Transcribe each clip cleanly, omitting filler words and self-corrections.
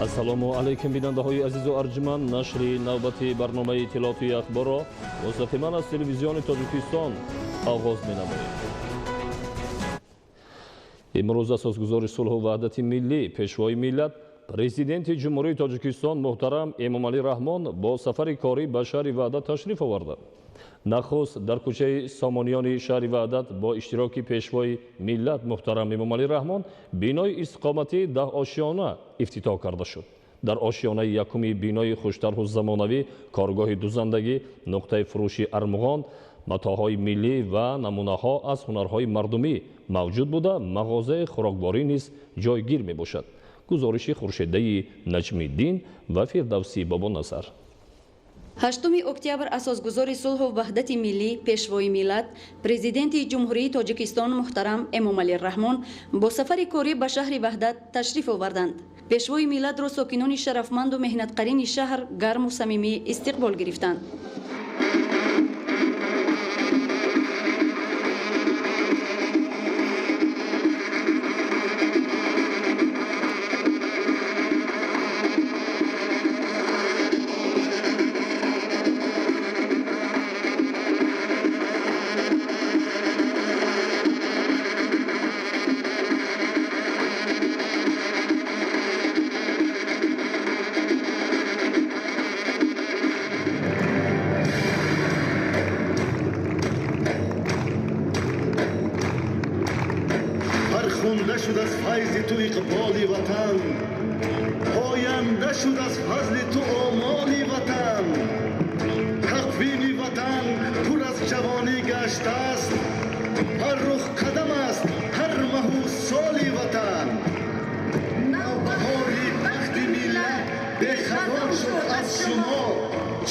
ассалому алайкум бинандаҳои азизу арҷманд, нашри навбати барномаи иттилоотии ахборро бо сахи ман аз телевизиони Тоҷикистон оғоз менамоем. имрӯз асосгузори сулҳу ваҳдати миллӣ, пешвои миллат, президенти ҷумҳурии Тоҷикистон муҳтарам Эмомалӣ Раҳмон бо сафари корӣ ба шаҳри Ваҳдат ташриф оварданд. нахуст дар кӯчаи Сомониёни шаҳри Ваҳдат бо иштироки пешвои миллат муҳтарам Эмомалӣ Раҳмон бинои истиқоматии 10 ошиёна ифтитоҳ карда шуд. дар ошиёнаи якуми бинои хуштарҳу замонавӣ коргоҳи дузандагӣ, нуқтаи фурӯши армуғон, матоъҳои миллӣ ва намунаҳо аз ҳунарҳои мардумӣ мавҷуд буда, мағозаи хӯрокборӣ низ ҷойгир мебошад. гузориши хуршедаи Наҷмиддин ва Фирдавсӣ Бобоназар. 8 октябр асосгузори сулҳу ваҳдати миллӣ, пешвои миллат, президенти ҷумҳурии Тоҷикистон муҳтарам Эмомалӣ Раҳмон бо сафари корӣ ба шаҳри Ваҳдат ташриф оварданд. пешвои миллатро сокинони шарафманду меҳнатқарини шаҳр гарму самимӣ истиқбол гирифтанд. خونده شد از فیض تو اقبال وطن، پاینده شد از فضل تو آمال وطن. تقویم وطن پر از جوانی گشته است، هر رخ قدم است هر مه و سال وطن. نوبهاری بخت ملت بخبر شد از شما،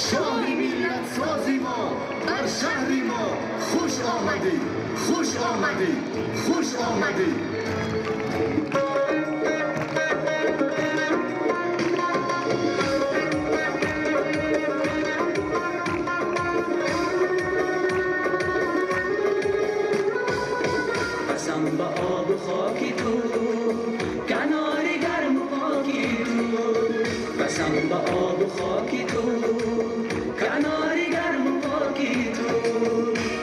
شاه ملت سازی ما در شهر ما. خوش آمدی، خوش آمدی، خوش آمدی. قسم به آب و خاکی تو، کنار گرم و پاکی تو. قسم به آب و خاکی تو، کنار گرم و پاکی تو.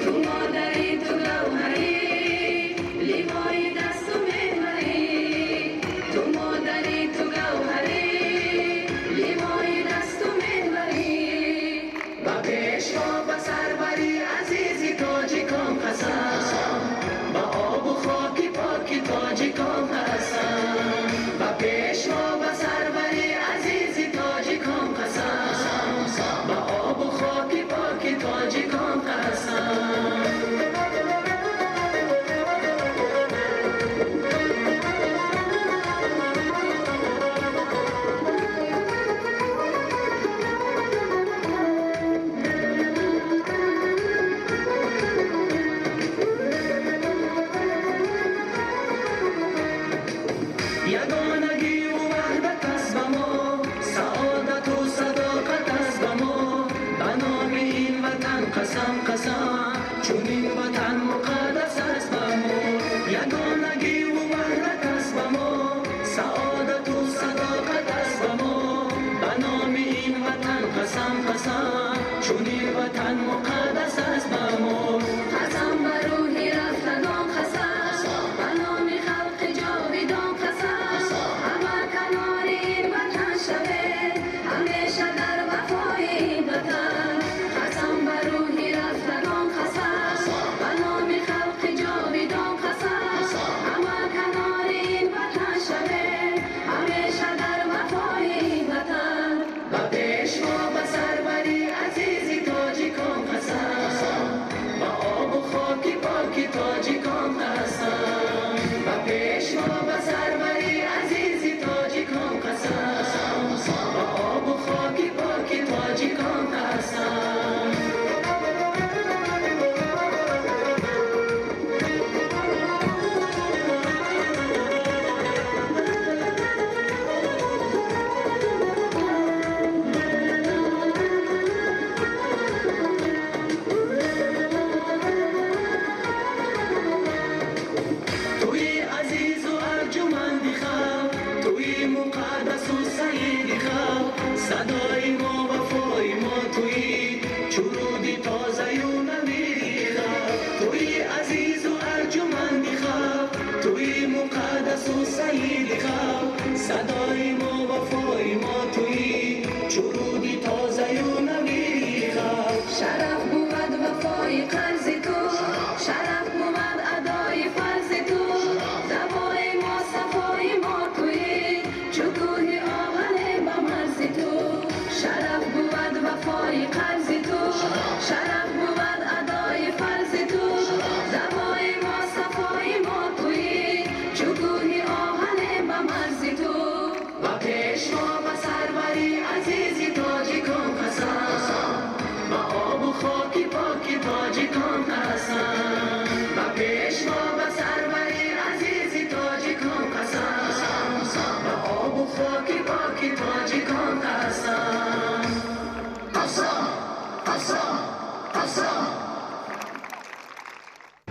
تو مادری تو گوهری، لیوای دست و محوری. تو مادری تو گوهری، لیوای دست و محوری. با پیشوا به سربری عزیزی تاجیکان قسم، با آب و خاکی پاکی تاجیکان قسم. با پیشوا به سربری عزیزی تاجیکان قسم، با آب و خاکی پاکی تاجیکان قسم. یگانگی و وحدت است به ما، سعادت و صداقت است به ما. به نام این وطن قسم قسم، چون این وطن مقدس است به ما. یگانگی و وحدت است به ما، سعادت و صداقت است به ما. به نام این وطن قسم قسم، چون این وطن مقدس است به ما. قسم به روحی رفتگان قسم، به نام خلق جاویدان قسم. همه کنار این وطن شود، همیشه در وفای این وطن. قسم به روحی رفتگان قسم، به نام خلق جاویدان قسم. همه کنار این وطن شود، همیشه در وفای این وطن. به پیشوا به سربری عزیزی تاجیکان قسم،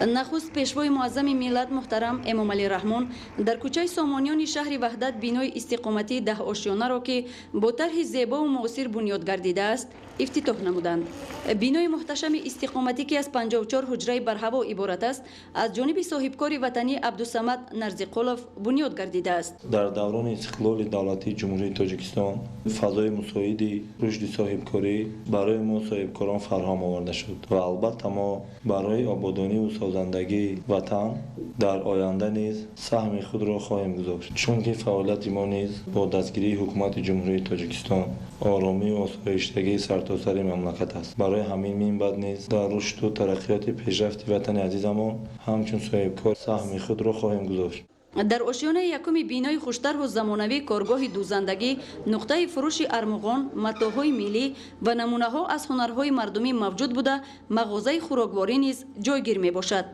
нахуст пешвои муаззами миллат муҳтарам эмомалӣ раҳмон дар кӯчаи сомониёни шаҳри ваҳдат бинои истиқоматии 10 ошиёнаро ки бо тарҳи зебову муосир бунёд гардидааст ифтитоҳ намуданд. бинои муҳташами истиқоматӣ ки аз 54 ҳуҷраи барҳаво иборат аст аз ҷониби соҳибкори ватанӣ абдусамад нарзиқулов бунёд гардидааст. дар даврони истиқлоли давлатии ҷумҳурии тоҷикистон фазои мусоиди рушди соҳибкорӣ барои мо соҳибкорон фарҳам оварда шуд ва албатта мо барои ободониву созандагии ватан дар оянда низ саҳми худро хоҳем гузошт, чунки фаъолияти мо низ бо дастгирии ҳукумати ҷумҳурии тоҷикистон оромию осоиштагии сартосари мамлакат аст. барои ҳамин минбаъд низ дар рушду тараққиёти пешрафти ватани азизамон ҳамчун соҳибкор саҳми худро хоҳем гузошт. дар ошиёнаи якуми бинои хуштарҳу замонавӣ коргоҳи дузандагӣ нуқтаи фурӯши армуғон, матоъҳои миллӣ ва намунаҳо аз ҳунарҳои мардумӣ мавҷуд буда мағозаи хӯрокворӣ низ ҷойгир мебошад.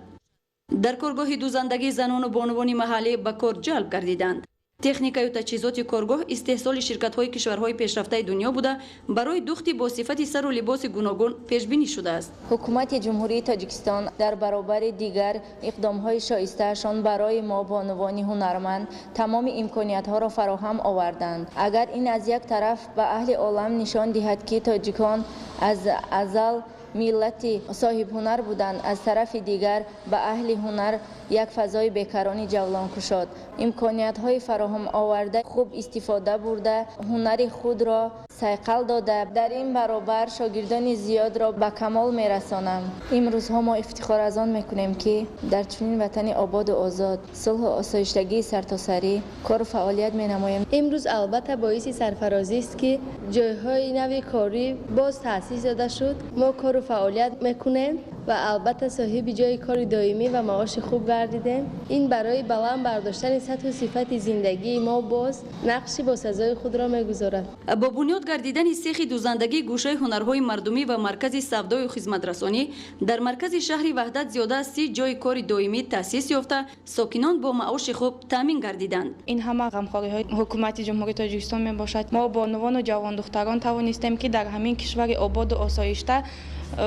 дар коргоҳи дузандагӣ занону бонувони маҳаллӣ ба кор ҷалб гардиданд. техникаю таҷҳизоти коргоҳ истеҳсоли ширкатҳои кишварҳои пешрафтаи дунё буда барои духти бо сифати сару либоси гуногун пешбинӣ шудааст. ҳукумати ҷумҳурии тоҷикистон дар баробари дигар иқдомҳои шоистаашон барои мо бонувони ҳунарманд тамоми имкониятҳоро фароҳам оварданд. агар ин аз як тараф ба аҳли олам нишон диҳад ки тоҷикон аз азал миллати соҳибҳунар буданд, аз тарафи дигар ба аҳли ҳунар як фазои бекарони ҷавлонкушод имкониятҳои фароҳам оварда хуб истифода бурда ҳунари худро сайқал дода дар ин баробар шогирдони зиёдро ба камол мерасонам. имрӯзҳо мо ифтихор аз он мекунем ки дар чунин ватани ободу озод сулҳу осоиштагии сартосарӣ кору фаъолият менамоем. имрӯз албатта боиси сарфарозист ки ҷойҳои нави корӣ боз таъсис дода шуд. мо кору фаъолият мекунем ва албатта соҳиби ҷойи кори доимӣ ва маоши хуб гардидем. ин барои баланд бардоштани сатҳу сифати зиндагии мо боз нақши босазои худро мегузорад. бо бунёд гардидани сехи дузандагӣ гӯшаи ҳунарҳои мардумӣ ва маркази савдою хизматрасонӣ дар маркази шаҳри ваҳдат зиёда аз 30 ҷойи кори доимӣ таъсис ёфта сокинон бо маоши хуб таъмин гардиданд. ин ҳама ғамхориҳои ҳукумати ҷумҳурии тоҷикистон мебошад. мо бонувону ҷавондухтарон тавонистем ки дар ҳамин кишвари ободу осоишта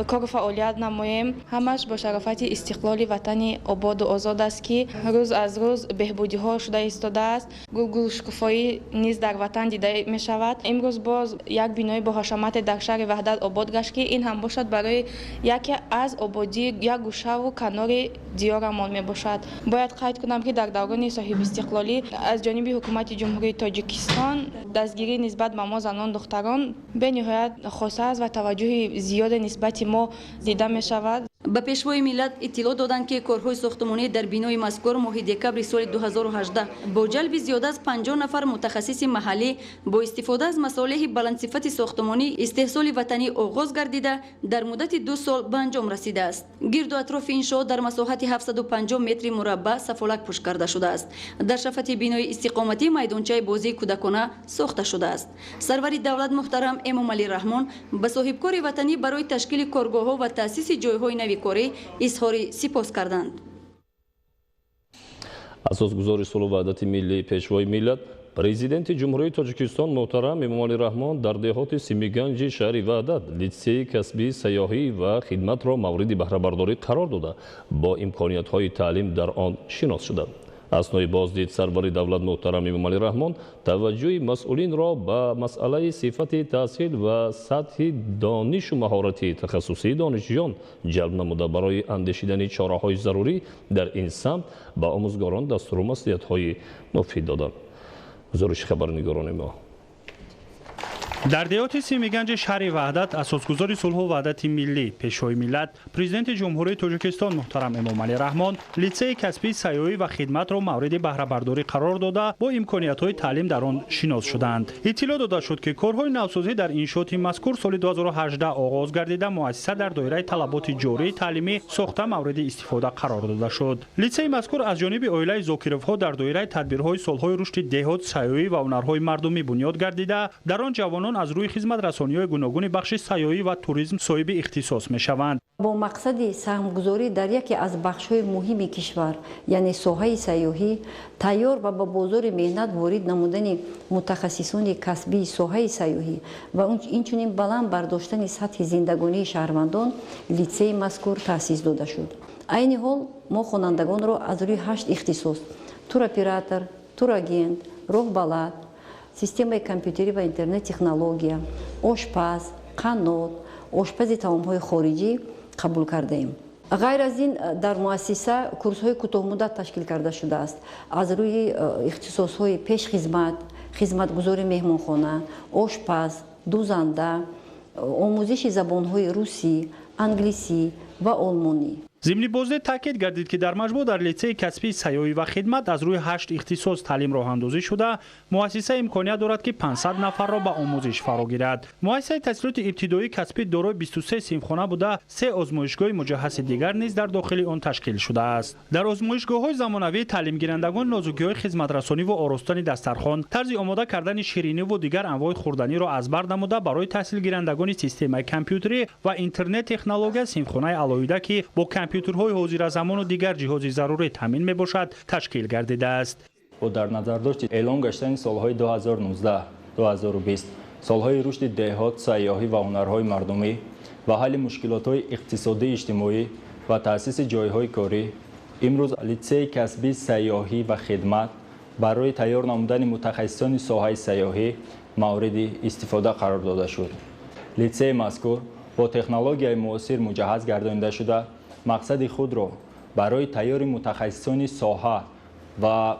кору фаъолият намоем. ҳамаш бо шарофати истиқлоли ватани ободу озод аст ки рӯз аз рӯз беҳбудиҳо шуда истодааст. гулшукуфоӣ низ дар ватан дида мешавад. имрӯз боз як бинои боҳашамате дар шаҳри ваҳдат обод гашт ки ин ҳам бошад барои яке аз ободӣ як гӯшаву канори диёрамон мебошад. бояд қайд кунам ки дар даврони соҳибистиқлолӣ аз ҷониби ҳукумати ҷумҳурии тоҷикистон дастгирӣ нисбат ба мо занон духтарон бениҳоят хоса аст ва таваҷҷӯҳи зиёде нисбати мо дида мешавад. ба пешвои миллат иттилоъ доданд ки корҳои сохтмонӣ дар бинои мазкур моҳи декабри соли 2018 бо ҷалби зиёда аз 50 нафар мутахассиси маҳаллӣ бо истифода аз масолиҳи баландсифати сохтмонӣ истеҳсоли ватанӣ оғоз гардида дар муддати 2 сол ба анҷом расидааст. гирду атрофи иншоот дар масоҳати 750 метри мураббаъ сафолак пушт карда шудааст. дар шафати бинои истиқоматӣ майдончаи бозии кӯдакона сохта шудааст. сарвари давлат муҳтарам эмомалӣ раҳмон ба соҳибкори ватанӣ барои ташкили коргоҳҳо ва таъсиси ҷойҳои нави корӣ изҳори сипос карданд. асосгузори сулҳу ваҳдати миллии пешвои миллат президенти ҷумҳурии тоҷикистон муҳтарам эмомалӣ раҳмон дар деҳоти симиганҷи шаҳри ваҳдат литсеи касбӣ сайёҳӣ ва хидматро мавриди баҳрабардорӣ қарор дода бо имкониятҳои таълим дар он шинос шуданд. аснои боздид сарвари давлат муҳтарам эмомалӣ раҳмон таваҷҷӯҳи масъулинро ба масъалаи сифати таҳсил ва сатҳи донишу маҳорати тахассусии донишҷӯён ҷалб намуда барои андешидани чораҳои зарурӣ дар ин самт ба омӯзгорон дастуру маслиҳатҳои муфид доданд. гузориши хабарнигорони мо. дар деҳоти симиганҷи шаҳри ваҳдат асосгузори сулҳу ваҳдати миллӣ пешвои миллат президенти ҷумҳурии тоҷикистон муҳтарам эмомалӣ раҳмон литсеи касбӣ сайёҳӣ ва хидматро мавриди баҳрабардорӣ қарор дода бо имкониятҳои таълим дар он шинос шуданд. иттилоъ дода шуд ки корҳои навсозӣ дар иншооти мазкур соли 2018 оғоз гардида муассиса дар доираи талаботи ҷории таълимӣ сохта мавриди истифода қарор дода шуд. литсеи мазкур аз ҷониби оилаи зокировҳо дар доираи тадбирҳои солҳои рушди деҳот сайёҳӣ ва ҳунарҳои мардумӣ бунёд гардида дар он ҷавонон آنان از روی خدمت رسانی‌های گوناگون بخش سیاحی و توریسم صاحب اختصاص می‌شوند. با مقصد سهمگذاری در یکی از بخش‌های مهم کشور یعنی ساحه سیاحی تیار و با بازار مهنت وارد نمودن متخصصان کسبی ساحه سیاحی و اینچنین بلند برداشتن سطح زندگانی شهروندان لیسه مذکور تأسیس داده شد. عین حال ما خوانندگان را از روی 8 اختصاص туроператор, турагент, راهبلد، سیستم کامپیوتری و اینترنت تکنولوژیا، آشپز، قنات، آشپز طعام‌های خارجی قبول کرده ایم. غیر از این در مؤسسه کورس‌های کوتاه مدت تشکیل کرده شده است. از روی اختصاص‌های پیش خدمت، خدمتگزار مهمانخانه، آشپز، دوزنده، آموزش زبان‌های روسی، انگلیسی و آلمانی. ضمن بازدید تاکید گردید که در مجموع در لیسه کسبی سیاحی و خدمت از روی 8 اختصاص تعلیم راه اندازی شده، مؤسسه امکانیت دارد که 500 نفر را به آموزش فرا گیرد. مؤسسه تحصیلات ابتدایی کسبی دارای 23 صنفخانه بوده، 3 آزمایشگاه مجهز دیگر نیز در داخل آن تشکیل شده است. در آزمایشگاه‌های زمانوی تعلیم گیرندگان نازکی‌های خدمت رسانی و آراستن دسترخوان، طرز آماده کردن شیرینی و دیگر انواع خوردنی را از بر نموده برای تحصیل گیرندگان سیستم کامپیوتری و اینترنت تکنولوژی صنفخانه علایده که با کامپیوترهای حاضر زمان و دیگر جهاز ضروری تامین میباشد تشکیل گردیده است. با در نظر داشت اعلام گشتن سالهای 2019 2020 سالهای رشد دهات سیاحی و هنرهای مردمی و حل مشکلات‌های اقتصادی اجتماعی و تأسیس جایهای کاری، امروز لیسه کسبی سیاحی و خدمت برای تیار نمودن متخصصان ساحه سیاحی مورد استفاده قرار داده شد. لیسه مذکور با تکنولوژی معاصر مجهز گردانده شده، مقصد خود را برای تیار متخصصان ساحه و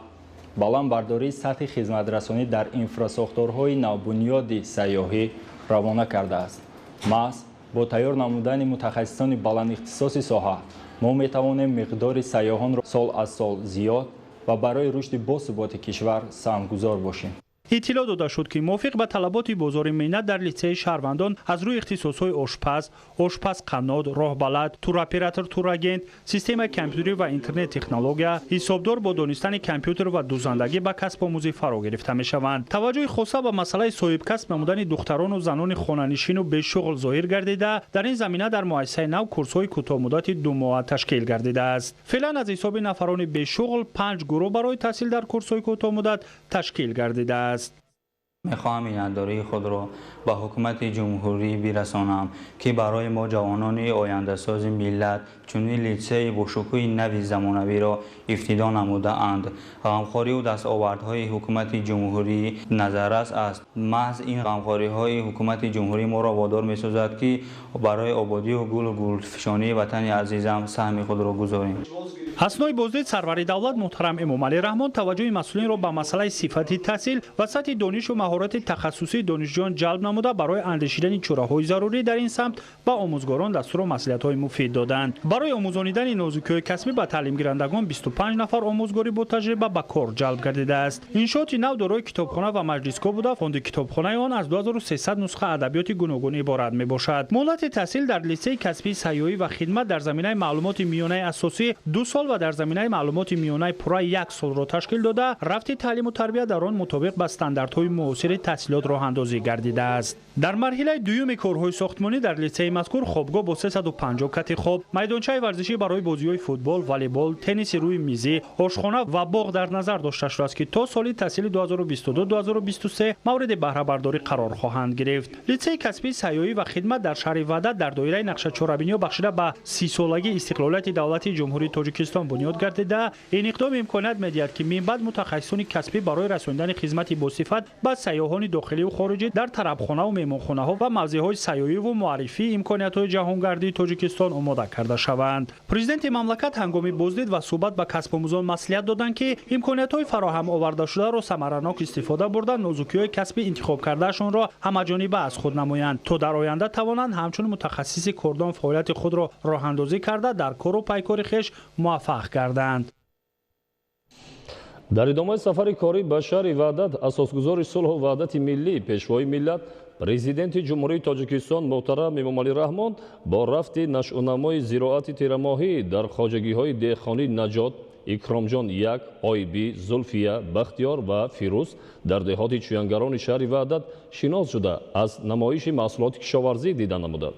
بلندبرداری سطح خدمترسانی در انفراساختورهای نوبنیاد سیاحی روانه کرده است. محض با تیار نمودن متخصصان بلند اختصاص ساحه ما میتوانیم مقدار سیاحان را سال از سال زیاد و برای رشد باثبات کشور سهمگذار باشیم. اطلاع داده شد که موافق به طلبات بازار مهنت در لیسه شهروندان از روی اختصاص‌های آشپز قنات، راهبلد، توراپراتور توراگنت، سیستم کامپیوتری و اینترنت تکنولوژیا، حسابدار با دانستن کامپیوتر و دوزندگی به کسب آموزی فرا گرفته می‌شوند. توجه خاصه به مسئله صاحب کسب نمودن دختران و زنان خانه‌نشین و به شغل ظاهر گردیده، در این زمینه در مؤسسه نو کورس‌های کوتاه مدت 2 ماه تشکیل گردیده است. فعلا از حساب نفران به شغل 5 گروه برای تحصیل در کورس‌های کوتاه مدت تشکیل گردیده است. میخواهم اینداری خود را به حکومت جمهوری برسانم که برای ما جوانان آینده ساز ملت چنین لیسه با شکوه نوی زمانوی را افتتاح نموده اند. غمخواری و دستاوردهای حکومت جمهوری نظررس است. محض این غمخواری های حکومت جمهوری ما را وادار می سازد که برای آبادی و گل و گلفشانی وطن عزیزم سهم خود را گذاریم. اثنای بازدید سروری دولت محترم امامعلی رحمان توجه مسئولین را به مسئله صفت تحصیل و سطح دانش و مهارت تخصصی دانشجویان جلب نموده برای اندیشیدن چاره‌های ضروری در این سمت به آموزگاران دستور و مصلحت‌های مفید دادند. برای آموزانیدن نازکی‌های کسبی به تعلیم گیرندگان 25 نفر آموزگاری با تجربه به کار جلب گردیده است. انشاءات نو دارای کتابخانه و مجلسگاه بوده، فاند کتابخانه آن از 2300 نسخه ادبیات گوناگون عبارت میباشد. مهلت تحصیل در لیسه کسبی سیاحی و خدمت در زمینه معلومات میانه اساسی 2 سال و در زمینه معلومات میانه پوره 1 سال را تشکیل داده، رفت تعلیم و تربیت در آن مطابق با استانداردهای معاصر تحصیلات راه اندازی گردیده است. در مرحله دوم کارهای ساختمانی در لیسه مذکور خوابگاه با 350 کت خواب، میدانچه ورزشی برای بازی‌های فوتبال، والیبال، تنیس روی میزی، آشخانه و باغ در نظر داشته شده است که تا سال تحصیلی 2022-2023 مورد بهره برداری قرار خواهند گرفت. لیسه کسبی سیاحی و خدمت در شهر وحدت در دایره نقشه چهاربینی بخشیده به 30 سالگی استقلالیت دولت جمهوری تاجیکستان بنیاد گردیده. این اقدام امکانیت می‌دهد که من بعد متخصصان کسبی برای رساندن خدمت با صفت به سیاحان داخلی و خارجی در طربخانه و مهمانخانه‌ها و موضع‌های سیاحی و معرفی امکانیت‌های جهانگردی تاجیکستان آماده کرده شوند. پرزیدنت مملکت هنگام بازدید و صحبت با کسب آموزان مصلحت دادند که امکانیت‌های فراهم آورده شده را ثمرناک استفاده برده نازکی‌های کسبی انتخاب کردهشان را همه‌جانبه از خود نمایند تا در آینده توانند همچون متخصص کردان فعالیت خود را راه‌اندازی کرده در کار و پیکار خویش موفق گردند. در ادامه سفر کاری به شهر وحدت اساسگزار صلح و وحدت ملی پیشوای ملت پرزیدنت جمهوری تاجیکستان محترم امامعلی رحمان با رفت نشأونمای زراعت تیرماهی در خواجگی‌های دهقانی نجات икромҷон 1, ойби, зулфия, бахтиёр ва фирӯз дар деҳоти чуянгарони шаҳри ваҳдат шинос шуда аз намоиши маҳсулоти кишоварзӣ дида намуданд.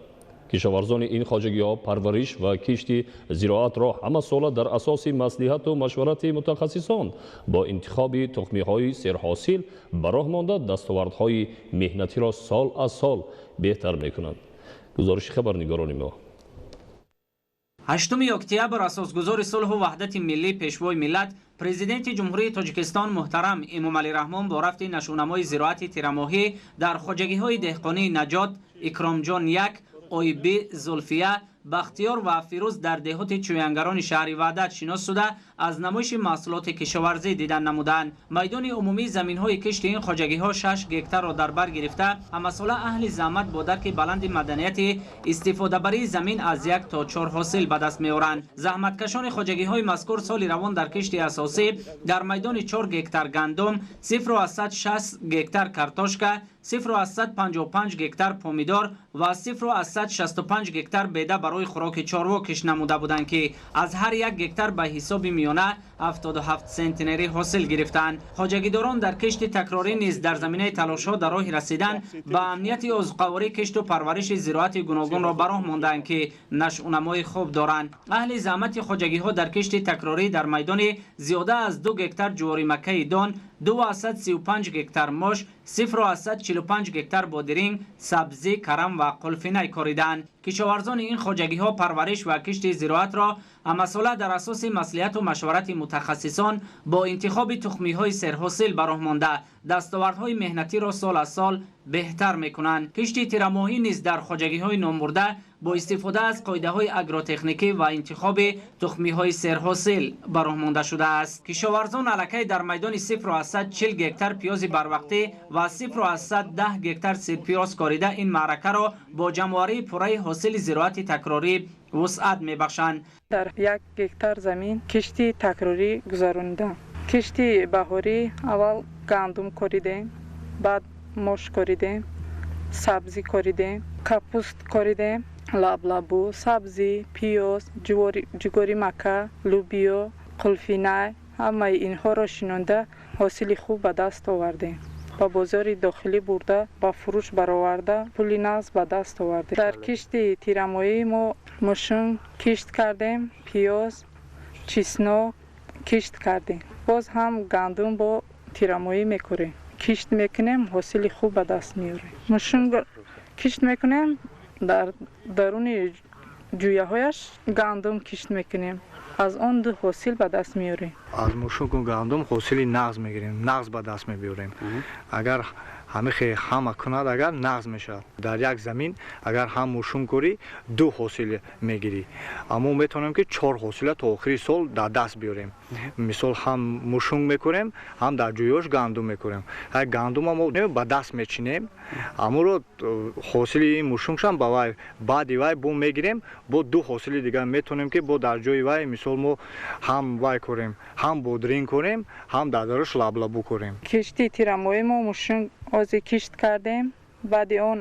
кишоварзони ин хоҷагиҳо парвариш ва кишти зироатро ҳамасола дар асоси маслиҳату машварати мутахассисон бо интихоби тухмиҳои серҳосил ба роҳ монда дастовардҳои меҳнатиро сол аз сол беҳтар мекунанд. гузориши хабарнигорони мо. 8 октябр асосгузори сулҳу ваҳдати миллӣ пешвои миллат президенти ҷумҳурии тоҷикистон муҳтарам Эмомалӣ Раҳмон бо рафти нашунамои зироати тирамоҳӣ дар хоҷагиҳои деҳқонии Наҷот, Икромҷон 1, ойби, зулфия, бахтиёр ва фирӯз дар деҳоти чуянгарони шаҳри ваҳдат шинос шуда аз намоиши маҳсулоти кишоварзӣ дидан намуданд. майдони умумии заминҳои кишти ин хоҷагиҳо 6 гектарро дар бар гирифта ҳамасола аҳли заҳмат бо дарки баланди маданияти истифодабарии замин аз 1 то 4 ҳосил ба даст меоранд. заҳматкашони хоҷагиҳои мазкур соли равон дар кишти асосӣ дар майдони 4 гектар гандум, 0,60 гектар картошка, 0,55 гектар помидор ва 0,65 гектар беда барои хӯроки чорво киш намуда буданд ки аз ҳар як гектар ба ҳисоби миёна 77 центнери ҳосил гирифтанд. хоҷагидорон дар кишти такрорӣ низ дар заминаи талошҳо дар роҳи расидан ба амнияти озуқаворӣ кишту парвариши зироати гуногунро ба роҳ монданд ки нашъунамои хуб доранд. аҳли заҳмати хоҷагиҳо дар кишти такрорӣ дар майдони зиёда аз 2 гектар ҷуворӣ маккаи дон, 2,35 гектар мош, 0,45 гектар бодиринг, сабзӣ, карам ва қулфинай кориданд. кишоварзони ин хоҷагиҳо парвариш ва кишти зироатро ҳамасола дар асоси маслиҳату машварати мутахассисон бо интихоби тухмиҳои серҳосил ба роҳ монда дастовардҳои меҳнатиро сол аз сол беҳтар мекунанд. кишти тирамоҳӣ низ дар хоҷагиҳои номурда бо истифода аз қоидаҳои агротехникӣ ва интихоби тухмиҳои серҳосил ба роҳ монда шудааст. кишоварзон аллакай дар майдони 0,40 гектар пиёзи барвақтӣ ва 0,10 гектар сирпиёз корида ин маъракаро бо ҷамъоварии пурраи ҳосили зироати такрорӣ вусъат мебахшанд. дар 1 гектар замин кишти такрорӣ гузарондам. кишти баҳорӣ аввал гандум коридем, баъд мош коридем, сабзӣ коридем, капуст коридем, лаблабу, сабзӣ, пиёз, ҷугори макка, лубиё, қулфинай, ҳамаи инҳоро шинонда ҳосили хуб ба даст овардем. ба бозори дохилӣ бурда ба фурӯш бароварда пули нағз ба даст овардем. дар кишти тирамоҳӣ мо мушунг кишт кардем, пиёз, чеснок кишт кардем. боз ҳам гандум бо тирамоҳӣ мекорем. кишт мекунем, ҳосили хуб ба даст меорем. мушунг кишт мекунем, дар даруни ҷӯяҳояш гандум кишт мекунем. аз он ду ҳосил ба даст меорем. аз мушуку гандум ҳосили нағз мегирем, нағз ба даст мебиёрем. агар ҳамихе ҳама кунад, агар нағз мешавад. дар як замин агар ҳам мушум кори 2 ҳосил мегирӣ. аммо метавонем ки 4 ҳосила то охири сол дар даст биёрем. мисол ҳам мушум мекунем, ҳам дар ҷӯёш гандум мекунем. ҳай гандума мо ба даст мечинем, аморо ҳосили мушумшам ба вай баъди вай бо мегирем, бо 2 ҳосили дигар метавонем ки бо дар ҷои вай мисол мо ҳам вай корем, ҳам бодринг корем, ҳам дар дарош лаблабу корем. кишти тирамоҳӣ мо мушунг ози кишт кардем, баъди он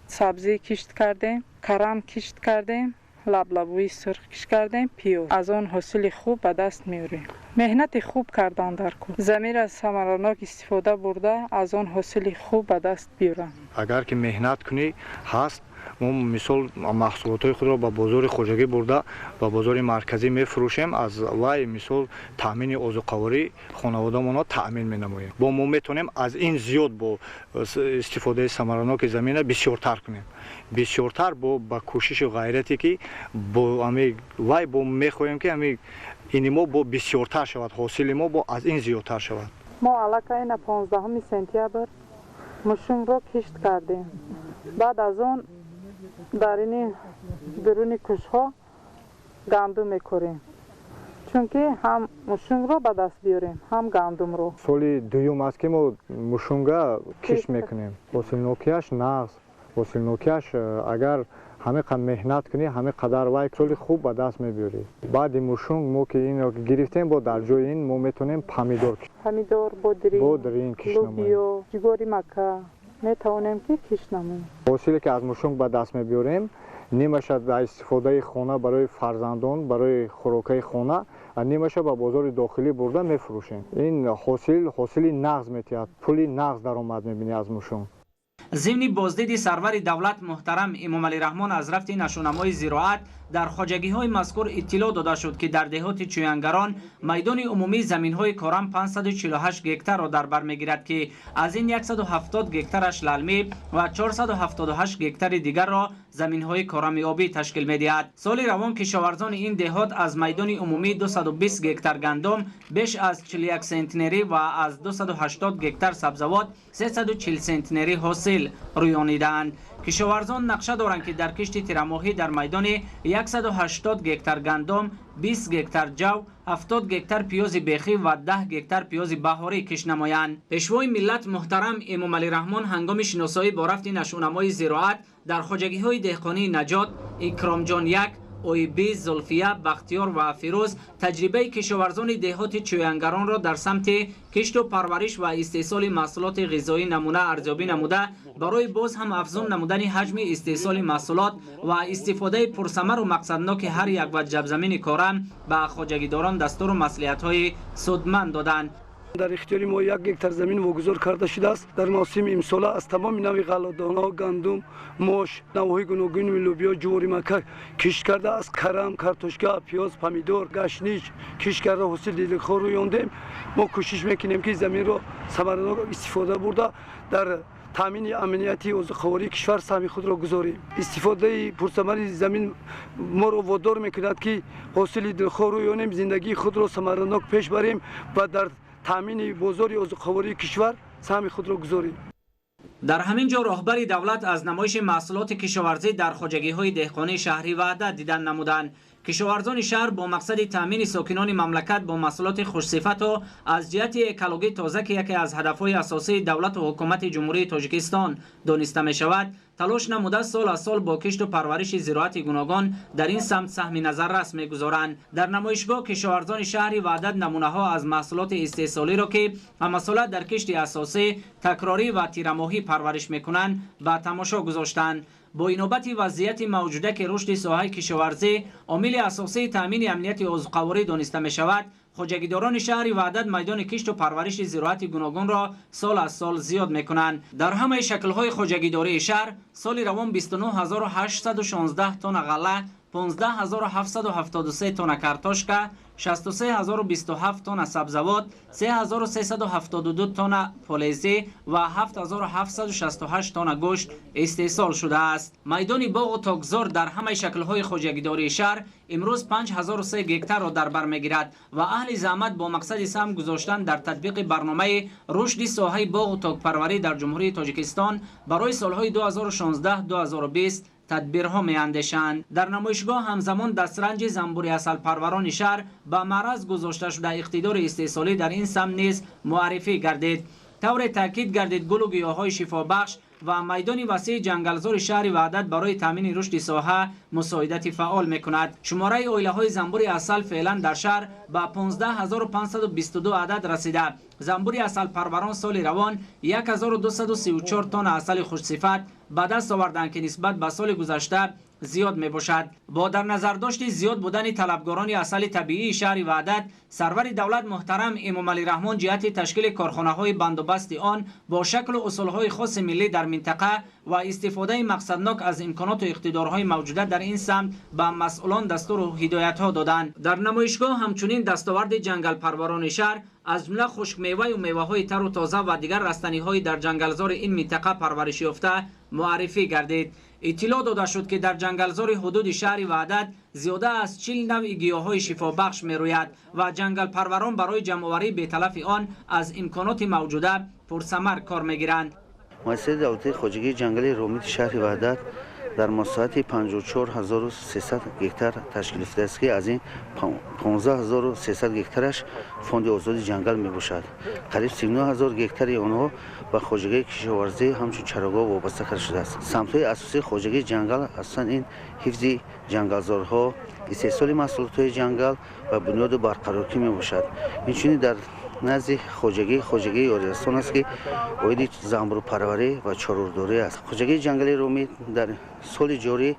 сабзӣ кишт кардем, карам кишт кардем, лаблабуи сурх кишт кардем, пиёз. аз он ҳосили хуб ба даст меорем. меҳнати хуб кардан дар кор. замира самаранок истифода бурда аз он ҳосили хуб ба даст биёрам. агар ки меҳнат кунӣ ҳаст, мо мисол маҳсулотҳои худро ба бозори хоҷагӣ бурда ба бозори марказӣ мефурӯшем, аз вай мисол таъмини озуқавории хонаводамонро таъмин менамоем. бо мо метавонем аз ин зиёд бо истифодаи самараноки замина бисёртар кунем. бисёртар ба кӯшиши ғайрате ки вай бо мехоҳем ки ини мо бо бисёртар шавад, ҳосили мо бо аз ин зиёдтар шавад. мо аллакай на 15 сентябр мушумро кишт кардем. баъд аз он дар ини бируни кӯшҳо гандум мекорем, чунки ҳам мушумро ба даст биёрем, ҳам гандумро. соли дуюм аст ки мо мушумга кишт мекунем. ҳосилнокияш нағз, ҳосилнокияш агар ҳаме қадар меҳнат кунӣ, ҳаме қадар вай соли хуб ба даст мебиёрӣ. баъди мушунг мо ки инро гирифтем, бо дар ҷои ин мо метавонем помидор, бодринг кишт намоем, лубиё, ҷугори макка метавонем ки кишт намоем. ҳосиле ки аз мушунг ба даст мебиёрем, немешад дар истифодаи хона барои фарзандон, барои хӯрокаи хона, نیمه‌شو به بازار داخلی برده میفروشیم. این حاصل نغز میتیاد، پولی نغز درآمد میبینی از موشون. ضمن بازدید سرور دولت محترم امامعلی رحمان از رفت نشونمای زراعت در خواجگی های مذکور اطلاع داده شد که در دهات چوینگران میدان عمومی زمین های کارم 548 گکتر را در بر میگیرد که از این 170 گکترش للمی و 478 گکتر دیگر را زمین های کارم آبی تشکیل میدهد. سال روان کشاورزان این دهات از میدان عمومی 220 گکتر گندم، بیش از 41 سنتنری و از 280 گکتر سبزوات 340 سنتنری حاصل رویانیدند. کشاورزان نقشه دارند که در کشت تیرماهی در میدان 180 گکتر گندم، 20 گکتر جو، 70 گکتر پیاز بیخی و 10 گکتر پیاز بهاری کش نمایند. پیشوای ملت محترم امامعلی رحمان هنگام شناسایی با رفت نشونمای زراعت در خواجگی های دهقانی نجات، اکرام جان یک، اویبی، زلفیه، بختیار و فیروز تجربه کشاورزان دهات چوینگران را در سمت کشت و پرورش و استحصال محصولات غذایی نمونه ارزیابی نموده برای باز هم افزون نمودن حجم استحصال محصولات و استفاده پرثمر و مقصدناک هر یک وجب زمین کارم به خواجگیداران دستور و مصلحت‌های سودمند دادند. در اختیار ما 1 گکتر زمین واگذار کرده شده است. در موسم امسال از تمام نوع غله‌دان‌ها، گندم، موش، نوع‌های گوناگون لوبیا، جواری مکه کشت کرده است. کرم، کارتوشکا، پیاز، پمیدور، گشنیج کشت کرده حاصل دیدخوار رویاندیم. ما کوشش میکنیم که زمین را ثمرناک استفاده برده در تامین امنیتی اوضاع کشور سهم خود را گذاریم. استفاده پرثمر زمین ما را وادار میکند که حاصل دیدخوار رویانیم، زندگی خود را ثمرناک پیش بریم و در تامین بازار اوضاع کشور سهم خود را گذاریم. در همین جا راهبر دولت از نمایش محصولات کشاورزی در خواجگی های دهقانی شهری وحدت دیدن نمودند. کشاورزان شهر با مقصد تامین ساکنان مملکت با محصولات خوشصفت و از جهت اکولوژی تازه که یکی از هدفهای اساسی دولت و حکومت جمهوری تاجیکستان دانسته می شود، تلاش نموده سال از سال با کشت و پرورش زراعت گوناگون در این سمت سهم نظر رسم می‌گذارند. در نمایشگاه کشاورزان شهری وحدت نمونه ها از محصولات استحصالی را که مثلا در کشت اساسی، تکراری و تیرماهی پرورش می‌کنند به تماشا گذاشتند. با اینوبت وضعیت موجوده که رشد ساحه کشاورزی عامل اساسی تامین امنیت عضوقواری دانسته می شود، خواجگیداران شهر وحدت میدان کشت و پرورش زراعت گوناگون را سال از سال زیاد میکنند. در همه شکل‌های خواجگیداری شهر سال روان 29816 تن غله، 15773 تن کارتوشکا، 63027 تن سبزوات، 3372 تن پولیزی و 7768 تن گوشت استحصال شده است. میدان باغ و تاکزار در همه شکل‌های خواجگیداری شهر امروز 5003 گکتر را در بر میگیرد و اهل زحمت با مقصد سهم گذاشتن در تطبیق برنامه رشد ساحه باغ و تاک پروری در جمهوری تاجیکستان برای سالهای 2016-2020 تدبیرها می اندیشند. در نمایشگاه همزمان دسترنج زنبوری عسل پروران شهر به معرض گذاشته شده اقتدار استحصالی در این سمت نیز معرفی گردید. طور تاکید گردید گل و گیاهای شفابخش و میدان وسیع جنگلزار شهر وحدت برای تامین رشد ساحه مساعدت فعال میکند. شماره اویله های زنبور عسل فعلا در شهر به 15522 عدد رسیده. زنبور عسل پروران سال روان 1234 تن عسل خوشصفت به دست آوردند که نسبت به سال گذشته زیاد می باشد. با در نظر داشت زیاد بودن طلبگاران عسل طبیعی شهر وحدت، سرور دولت محترم امامعلی رحمان جهت تشکیل کارخانه های بندوبست آن با شکل و اصول های خاص ملی در منطقه و استفاده مقصدناک از امکانات و اقتدارهای موجوده در این سمت به مسئولان دستور و هدایت ها دادند. در نمایشگاه همچنین دستاورد جنگل پروران شهر از جمله خشک میوه و میوه های تر و تازه و دیگر رستنی های در جنگلزار این منطقه پرورش یافته معرفی گردید. اطلاع داده شد که در جنگلزار حدود شهر وحدت زیاده از 40 نوع گیاهای شفابخش می روید و جنگل پروران برای جمع‌آوری بی‌تلف آن از امکانات موجوده پرثمر کار می گیرند. مؤسسه دولتی خواجگی جنگل رومید شهر وحدت در مساحت 54300 گکتر تشکیل یافته است که از این 15300 گکترش فوند آزاد جنگل می باشد. قریب 39000 گکتر آنها به خواجگی کشاورزی همچون چراگاه وابسته کرده شده است. سمت‌های اساسی خواجگی جنگل هستند این حفظ جنگلزارها، استحصال محصولات جنگل و بنیاد برقراری می باشد. اینچنین در نزد خواجگی یاریستان است که اوید زنبور پروری و چارورداری است. خواجگی جنگل رومید در سال جاری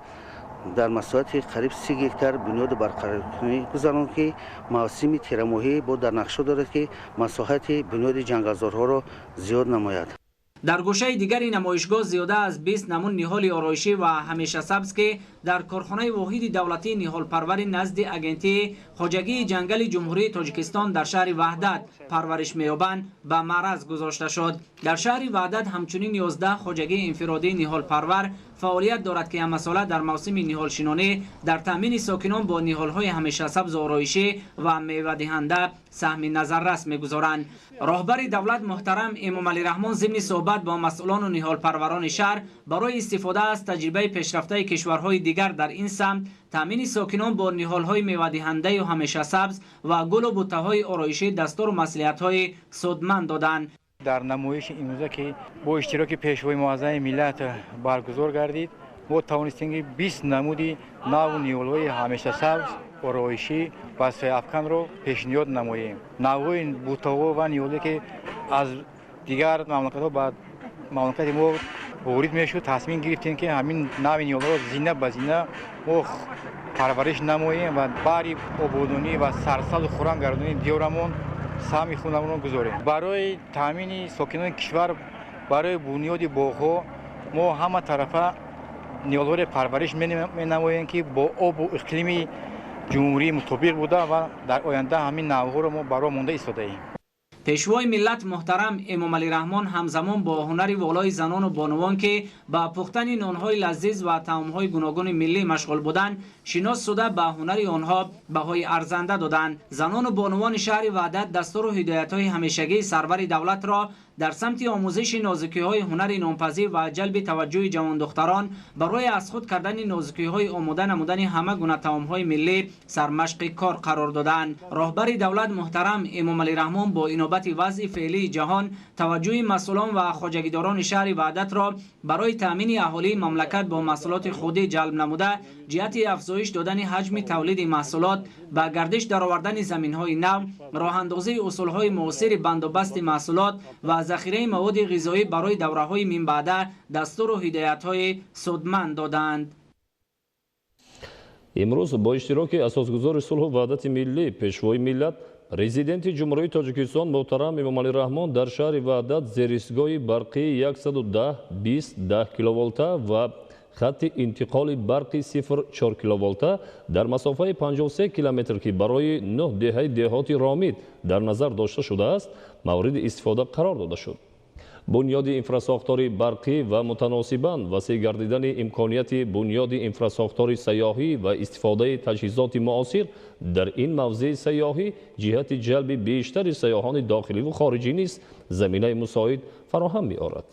در مساحت قریب 30 گکتار بنیاد برقراری گذراند که موسم تیرماهی با در نقشه دارد که مساحت بنیاد جنگلزارها را زیاد نماید. در گوشه دیگری نمایشگاه زیاده از 20 نمون نهال آرایشی و همیشه سبز که در کارخانه واحد دولتی نهال پرور نزد اگنتی خواجگی جنگل جمهوری تاجیکستان در شهر وحدت پرورش می‌یابند به معرض گذاشته شد. در شهر وحدت همچنین 11 خواجگی انفرادی نهال پرور فعالیت دارد که همساله در موسم نهال شینانه در تامین ساکنان با نهال‌های همیشه سبز آرایشی و میوه دهنده سهم نظررس می‌گذارند. راهبر دولت محترم امامعلی رحمان ضمن صحبت با مسئولان و نهال پروران شهر برای استفاده از تجربه پیشرفته کشورهای دیگر در این سمت تامین ساکنان با نهال‌های میوه دهنده و همیشه سبز و گل و بوته‌های آرایشی دستور و مصلحت‌های سودمند دادند. در نمایش امروزه که با اشتراک پیشوای معظم ملت برگزار گردید ما توانستیم 20 نمودی نو نهال‌های همیشه سبز آرایشی و سایه‌افکن را پیشنهاد نماییم. نوع بوته‌ها و نهال‌هایی که از دیگر مملکت‌ها به مملکت ما وارد میشد تصمیم گرفتیم که همین نوع نهال‌ها را زینه به زینه ما پرورش نماییم و برای آبادانی و سرسبز و خرم گردانی دیارمون سهم خودمون گذاریم. برای تامین ساکنان کشور برای بنیاد باغ‌ها ما همه طرفه نهال‌ها پرورش می‌نماییم که با آب و اقلیم جمهوری مطابق بوده و در آینده همین نوع‌ها را ما برای مانده ایستاده ایم. پیشوای ملت محترم امامعلی رحمان همزمان با هنر والای زنان و بانوان که با پختن نانهای لذیذ و طعمهای گوناگون ملی مشغول بودند شناس شده به هنر آنها بهای ارزنده دادند. زنان و بانوان شهر وحدت دستور و هدایت‌های همیشگی سرور دولت را در سمت آموزش نازکی‌های هنر نامپذیر و جلب توجه جوان دختران برای از خود کردن نازکی‌های آماده نمودن همه گونه طعم‌های ملی سرمشق کار قرار دادند. راهبر دولت محترم امامعلی رحمان با انابت وضع فعلی جهان توجه مسئولان و خواجگیداران شهر وحدت را برای تامین اهالی مملکت با محصولات خودی جلب نموده جهت افزایش دادن حجم تولید محصولات با گردش درآوردن زمین‌های نو، راه‌اندازی اصول‌های معاصر بندوبست محصولات و ذخیره مواد غذایی برای دوره‌های من بعده دستور و هدایت‌های سودمند دادند. امروز با اشتراک اساسگزار صلح و وحدت ملی پیشوای ملت پرزیدنت جمهوری تاجیکستان محترم امامعلی رحمان در شهر وحدت زیرایستگاه برقی 110-20-10 کیلوولته و خط انتقال برقی 0.4 کیلوولته در مسافه 53 کیلومتر که برای 9 دهه دهات رامید در نظر داشته شده است مورد استفاده قرار داده شد. بنیاد انفراساختاری برقی و متناسباً وسیع گردیدن امکانیت بنیاد انفراساختاری سیاحی و استفاده تجهیزات معاصر در این موضع سیاحی جهت جلب بیشتر سیاحان داخلی و خارجی نیز زمینه مساعد فراهم می‌آورد.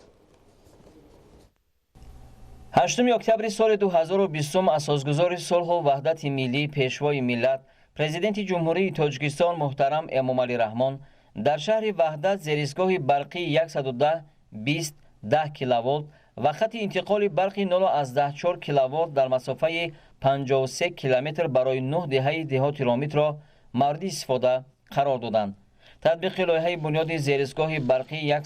8 اکتبر سال 2020 اساسگزار صلح و وحدت ملی پیشوای ملت پرزیدنت جمهوری تاجیکستان محترم امامعلی رحمان در شهر وحدت زیرایستگاه برقی 110-20-10 کیلوولت و خط انتقال برقی 0.4 کیلوولت در مسافه 53 کیلومتر برای 9 دهه دهات رامید را مورد استفاده قرار دادند. تطبیق لایحه بنیاد زیرایستگاه برقی 110-20-10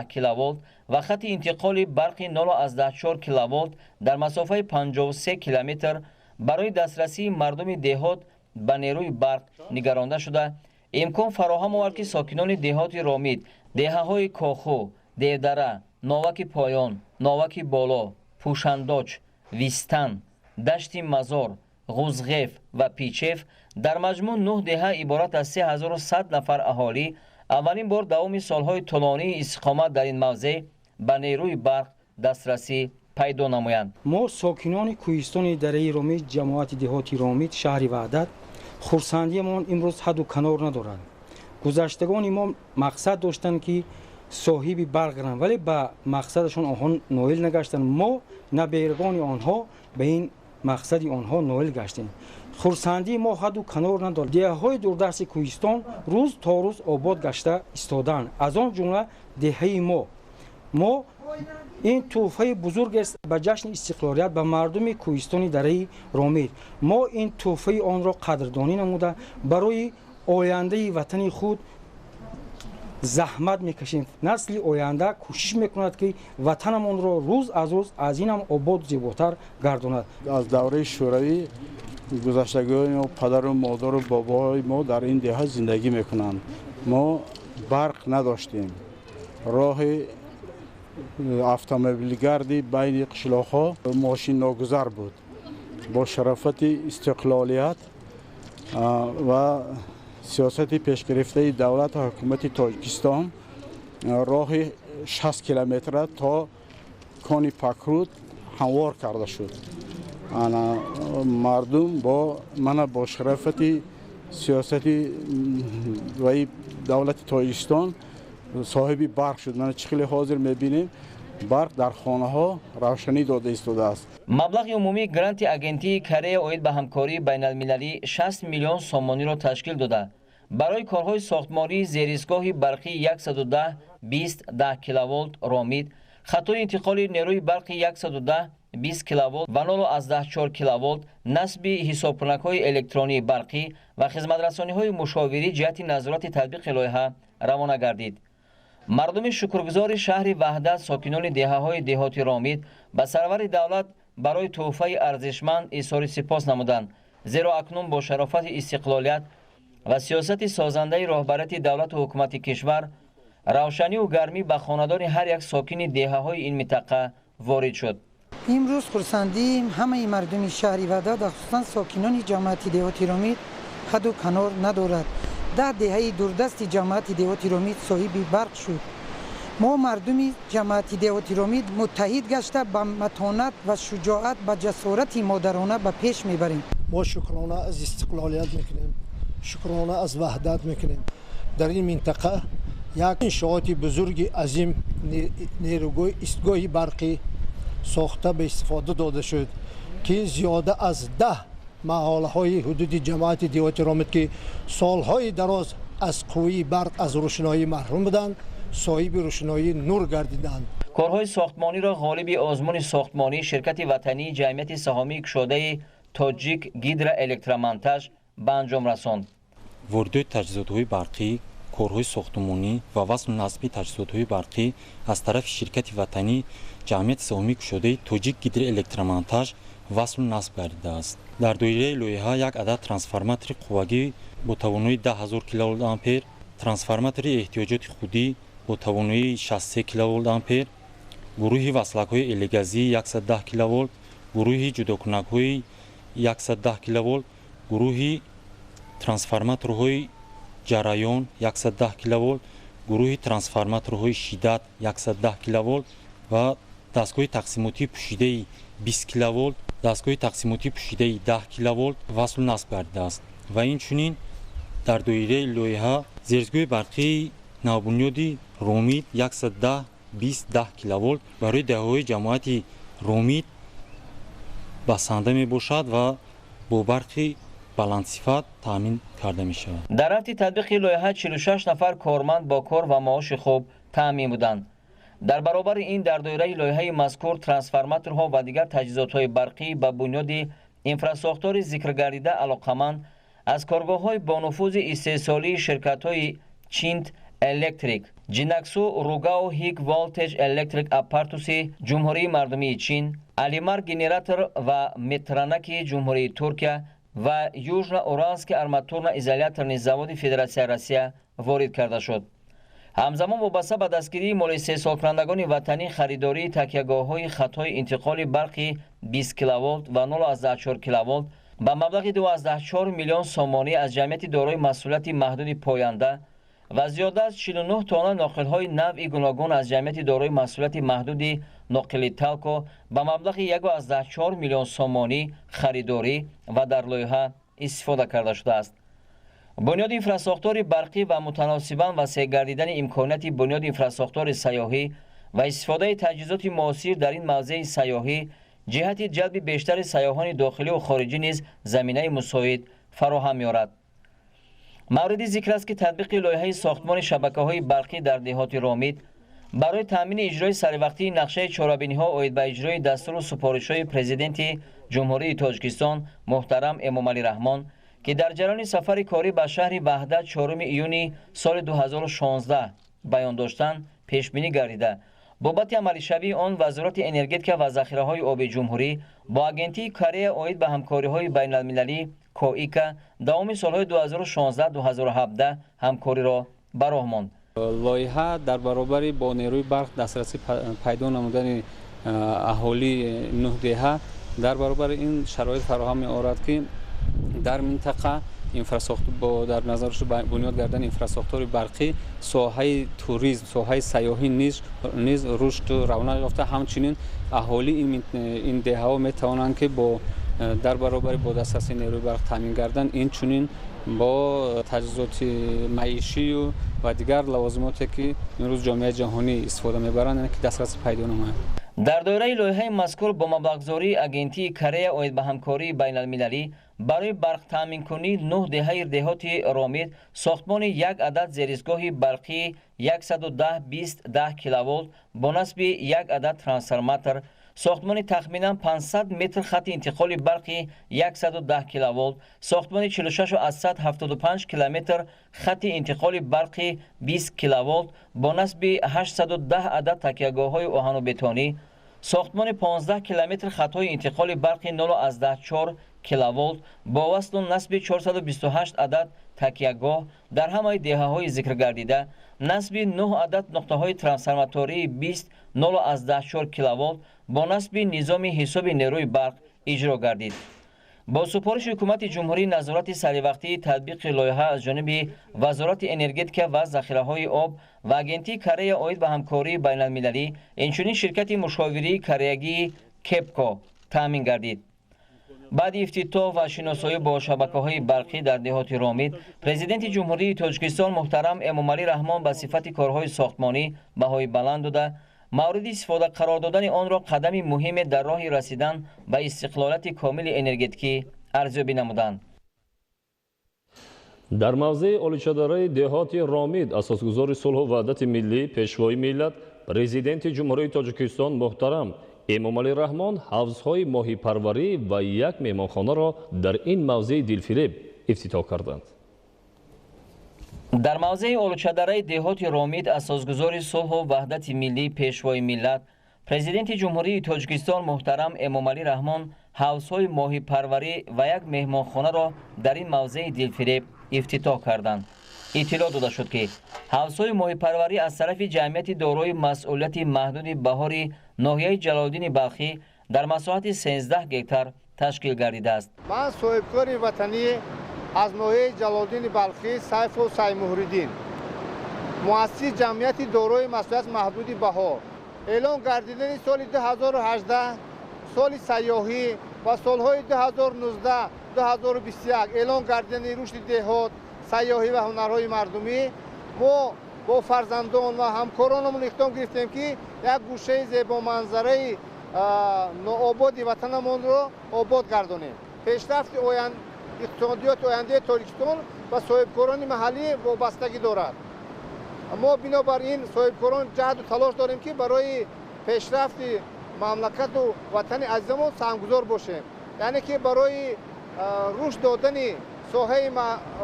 کیلوولت و خط انتقال برقی 0.4 کیلوولت در مسافه 53 کیلومتر برای دسترسی مردم دهات به نیروی برق نگرانده شده امکان فراهم آورد که ساکنان دهات رامید، دهه‌های کاخو، دیودره، ناوک پایان، ناوک بالا، پوشنداج، ویستان، دشت مزار، غوزغیف و پیچف در مجموع 9 دهه عبارت از 3100 نفر اهالی اولین بار دوام سالهای طولانی استقامت در این موضع به نیروی برق دسترسی پیدا نمایند. ما ساکنان کوهستان دره رامید جماعت دهاتی رامید شهر وحدت خرسندیمان امروز حد و کنار ندارند. گذشتگان ما مقصد داشتند که صاحب برق گردند ولی به مقصدشان آنها نائل نگشتند. ما نبیرگان آنها به این مقصد آنها نائل گشتیم. خرسندی ما حد و کنار ندارد. دهه‌های دوردست کوهستان روز تا روز آباد گشته ایستادند. از آن جمله دهه ما این تحفه بزرگ است به جشن استقلالیت به مردم کوهستان دره رامید. ما این تحفه آن را قدردانی نموده برای آینده وطن خود زحمت میکشیم. نسل آینده کوشش میکند که وطنمان را روز از روز از اینم آباد و زیباتر گرداند. از دوره شوروی گذشتگان و پدر و مادر و بابای ما در این دهه زندگی میکنند. ما برق نداشتیم. راه автомобилгарди байни қишлоқҳо мошин ногузар буд. бо шарофати истиқлолият ва сиёсати пешгирифтаи давлату ҳукумати тоҷикистон роҳи 60 километра то кони Пакруд ҳамвор карда шуд. мардум бо шарофати сиёсати ваи давлати тоҷикистон صاحبی برق شد. من چخیلی حاضر میبینیم برق در خانه ها روشنی داده ایستاده است. مبلغ عمومی گرانت اگنتی کره اوید به همکاری بین المللی 60 میلیون سومانی را تشکیل داده. برای کارهای ساختمانی زیرایستگاه برقی 110-20 کیلوولت رامید، خطای انتقال نیروی برقی 110-20 کیلوولت و 0.4 کیلوولت، نصب حسابکنک‌های الکترونی برقی و خدمت‌رسانی‌های مشاوری جهت نظارت تطبیق لایحه روانه گردید. مردم شکرگزار شهر وحدت ساکنان دهه‌های دهاتی رامید به سرور دولت برای تحفه ارزشمند اظهار سپاس نمودند، زیرا اکنون با شرافت استقلالیت و سیاست سازنده راهبریت دولت و حکومت کشور روشنی و گرمی به خاندان هر یک ساکن دهه‌های این منطقه وارد شد. امروز خرسندیم همه مردم شهر وحدت خصوصا ساکنان جماعت دهاتی رامید حد و کنار ندارد. در دهه دوردست جماعت دهاتی رامید صاحب برق شد. ما مردم جماعت دهاتی رامید متحد گشته به متانت و شجاعت و جسارت مادرانه به پیش میبریم. ما شکرانه از استقلالیت میکنیم، شکرانه از وحدت میکنیم. در این منطقه یک انشاءات بزرگ عظیم نیروگاه ایستگاه برقی ساخته به استفاده داده شد که زیاده از 10 محاله های حدود جماعت دهاتی رامید که سالهای دراز از قوی برق از روشنایی محروم بودند صاحب روشنایی نور گردیدند. کارهای ساختمانی را غالب آزمون ساختمانی شرکت وطنی جمعیت سهامی گشاده تاجیک گیدر الکترومنتاژ به انجام رساند. ورودی تجهیزات‌های برقی، کارهای ساختمانی و وصل نصبی تجهیزات‌های برقی از طرف شرکت وطنی جمعیت سهامی گشاده تاجیک گیدر الکترومنتاژ وصل نصب گردیده است. در دایره لایحه یک عدد ترانسفورماتور قوگی با توانایی 10000 کیلوولت آمپر، ترانسفورماتور احتیاجات خودی با توانایی 63 کیلوولت آمپر، گروه وصلک‌های الگازی 110 کیلوولت، گروه جداکنک‌های 110 کیلوولت، گروه ترانسفورماتورهای جریان 110 کیلوولت، گروه ترانسفورماتورهای شدت 110 کیلوولت و دستگاه تقسیماتی پوشیده 20 کیلوولت، دستگاه تقسیماتی پوشیده 10 کیلوولت وصل نصب گردیده است و اینچنین در دایره لایحه زیرسازگاه برقی نوبنیادی رامید 110-20 کیلوولت برای دهه‌های جماعت رامید بسنده می باشد و با برقی بلندصفت تامین کرده می شود. در رابطه تطبیق لایحه 46 نفر کارمند با کار و معاش خوب تامین بودند. در برابر این در دایره لایحه مذکور ترانسفورماتورها و دیگر تجهیزات‌های برقی به بنیاد انفراستراکچور ذکر گردیده علاقمند از کارگاه‌های با نفوذ استحصالی شرکت‌های چینت الکتریک، جیناکسو روگاو هیگ والتج الکتریک آپاراتوس جمهوری مردمی چین، الیمار گنراتور و مترانک جمهوری ترکیه و یوژنا اورالسک آرماتورنا ایزولاتورنی زاود فدراسیون روسیه وارد کرده شد. همزمان وابسته به دستگیری مال استحصال کنندگان وطنی خریداری تکیهگاه‌های خطهای انتقال برقی 20 کیلوولت و 0.4 کیلوولت با مبلغ 12.4 میلیون سومانی از جمعیت دارای مسئولیت محدود پاینده و زیاده از 49 تانه ناقل‌های نوع گوناگون از جمعیت دارای مسئولیت محدود ناقل تالکو با مبلغ 1.4 میلیون سومانی خریداری و در لایحه استفاده کرده شده است. بنیاد انفراستراکچور برقی و متناسباً وسیع گردیدن امکانات بنیاد انفراستراکچور سیاحی و استفاده تجهیزات معاصر در این موضع سیاحی جهت جلب بیشتر سیاحان داخلی و خارجی نیز زمینه مساعد فراهم می‌آورد. مورد ذکر است که تطبیق لایحه ساختمان شبکه‌های برقی در دهات رامید برای تامین اجرای سروقتی نقشه چهاربینی‌ها اوید به اجرای دستور و سفارش‌های پرزیدنت جمهوری تاجیکستان محترم امامعلی رحمان که در جریان سفر کاری به شهر وحدت 4 ایون سال 2016 بیان داشتند پیشبینی گردیده. بابت عملیشوی آن وزارت انرژتیک و ذخیره‌های آب جمهوری با آگنتی کره اید به همکاری‌های بین‌المللی کوئیکا دوام سال‌های 2016-2017 همکاری را براه ماند. لایحه در برابر با نیروی برق دسترسی پیدا نمودن اهالی 9 دهه در برابر این شرایط فراهم می‌آورد که در منطقه اینفراستراکتور با در نظرش بنیاد گردن اینفراستراکتور برقی، ساحه توریسم، ساحه سیاحی نیز رشد و رونق یافته. همچنین اهالی این دهه‌ها می‌توانند که با در برابر با دسترسی نیروی برق تامین گردن، این چنین با تجهیزات معیشی و دیگر لوازماتی که امروز جامعه جهانی استفاده می‌برند که دسترسی پیدا نماید. در دایره لایحه مذکور با مبلغ‌گذاری آگنتی کره اید به همکاری بین‌المللی برای برق تامین کنی 9 دهه دهات رامید ساختمان یک عدد زیرسگاه برقی 110-20-10 کیلوولت با نصب یک عدد ترانسفورماتور، ساختمان تخمینا 500 متر خط انتقال برقی 110 کیلوولت، ساختمان 46 از 175 کیلومتر خط انتقال برقی 20 کیلوولت با نصب 810 عدد تکیه‌گاه‌های آهن و بتونی، ساختمان 15 کیلومتر خط‌های انتقال برقی 0.4 کیلوولت با وصل نصب 428 عدد تکیه‌گاه در همه دهه‌های ذکر گردیده، نصب 9 عدد نقطه‌های ترانسفورماتوری 20 0.4 کیلوولت با نصب نظام حساب نیروی برق اجرا گردید. با سپارش حکومت جمهوری نظارت سریع تطبیق لایحه از جانب وزارت انرژتیک و ذخیره‌های آب و آگنتی کره اید به همکاری بین‌المللی، اینچنین شرکت مشاوری کره‌ای کپکو تامین گردید. بعد افتتاح و شناسایی با شبکه‌های برقی در دهات رامید، پرزیدنت جمهوری تاجیکستان محترم امامعلی رحمان به صفت کارهای ساختمانی بهای بلند داده، مورد استفاده قرار دادن آن را قدمی مهم در راه رسیدن به استقلالیت کامل انرژتیکی ارزیابی نمودند. در موضع اولوچه‌داری دهات رامید اساسگزار صلح و وحدت ملی پیشوای ملت پرزیدنت جمهوری تاجیکستان محترم امامعلی رحمان حوضهای ماهی پروری و یک مهمانخانه را در این موضع دلفریب افتتاح کردند. در موضع اولوچه‌داری دهات رامید اساسگزار صلح و وحدت ملی پیشوای ملت پرزیدنت جمهوری تاجیکستان محترم امامعلی رحمان حوضهای ماهی پروری و یک مهمانخانه را در این موضع دلفریب افتتاح کردند. اطلاع داده شد که حوضهای ماهی پروری از طرف جمعیت دارای مسئولیت محدود بهاری ناحیه جلال‌الدین بلخی در مساحت 13 گکتار تشکیل گردیده است. من صاحبکار وطنی از ناحیه جلال‌الدین بلخی سیف و سیمه‌الدین مؤسس جمعیت دارای مسئولیت محدود بهار اعلام گردیدن سال 2018 سال سیاحی و سالهای 2019 2021 اعلام گردیدن رشد دهات سیاحی و هنرهای مردمی ما با فرزندان و همکارانمون اقدام گرفتیم که یک گوشه زیبا منظره نوآباد وطنمون رو آباد گردانیم. پیشرفت اقتصادیات آینده تاجیکستان و صاحبکاران محلی وابستگی دارد. ما بنابراین صاحبکاران جهد و تلاش داریم که برای پیشرفت مملکت و وطن عزیزمون سهمگذار باشیم. یعنی که برای رشد دادن ساحه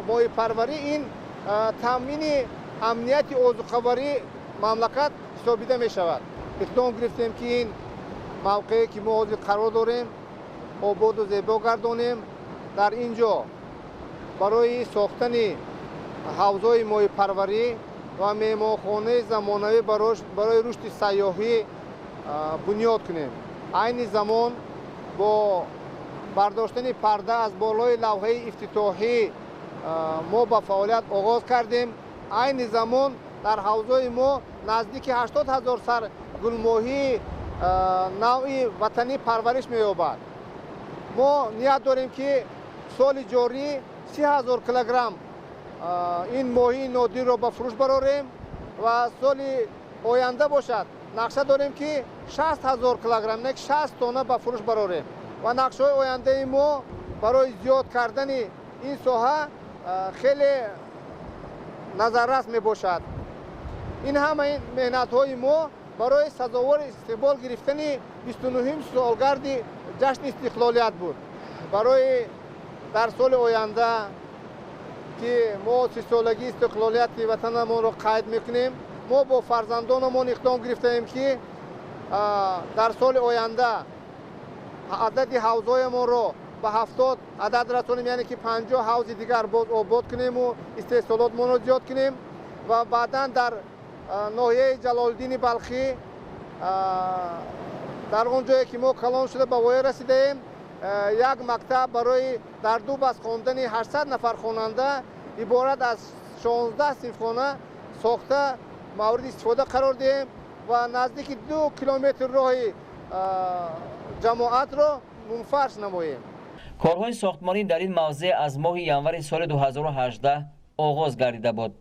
ماهی پروری این تامین امنیت عضوخواری مملکت حسابیده می شود. اقدام گرفتیم که این موقعی که ما قرار داریم آباد و زیبا گردانیم. در اینجا برای ساختن حوضهای ماهی پروری و مهمانخانه زمانوی برای رشد سیاحی بنیاد کنیم. این زمان با برداشتن پرده از بالای لوحه افتتاحی ما با فعالیت آغاز کردیم. این زمان در حوضهای ما نزدیک 80,000 سر گلماهی نوعی وطنی پرورش می‌یابد. ما نیت داریم که سال جاری 30,000 کیلوگرم این ماهی نادر را به فروش براریم و سال آینده باشد نقشه داریم که 60,000 کیلوگرم نه 60 تن به فروش براریم و نقشه آینده ما برای زیاد کردن این ساحه خیلی نظررس می باشد. این همه مهنت های ما برای سزاوار استقبال گرفتن 29 سالگرد جشن استقلالیت بود. برای در سال آینده که ما 30 سالگی استقلالیت وطنمون را قید میکنیم ما با فرزندانمان اقدام گرفتیم که در سال آینده عدد حوض‌هایمان را به 70 عدد رسانیم، یعنی که 50 حوض دیگر باز آباد کنیم و استحصالاتمان را زیاد کنیم و بعدا در ناحیه جلال‌الدین بلخی در اون جایی که ما کلان شده به وای رسیدیم یک مکتب برای در دو بس خواندن 800 نفر خواننده عبارت از 16 صنفخانه ساخته مورد استفاده قرار دهیم و نزدیک 2 کیلومتر راه جماعت را منفرش نماییم. کارهای ساختمانی در این موضع از ماه ینور سال 2018 آغاز گردیده بود.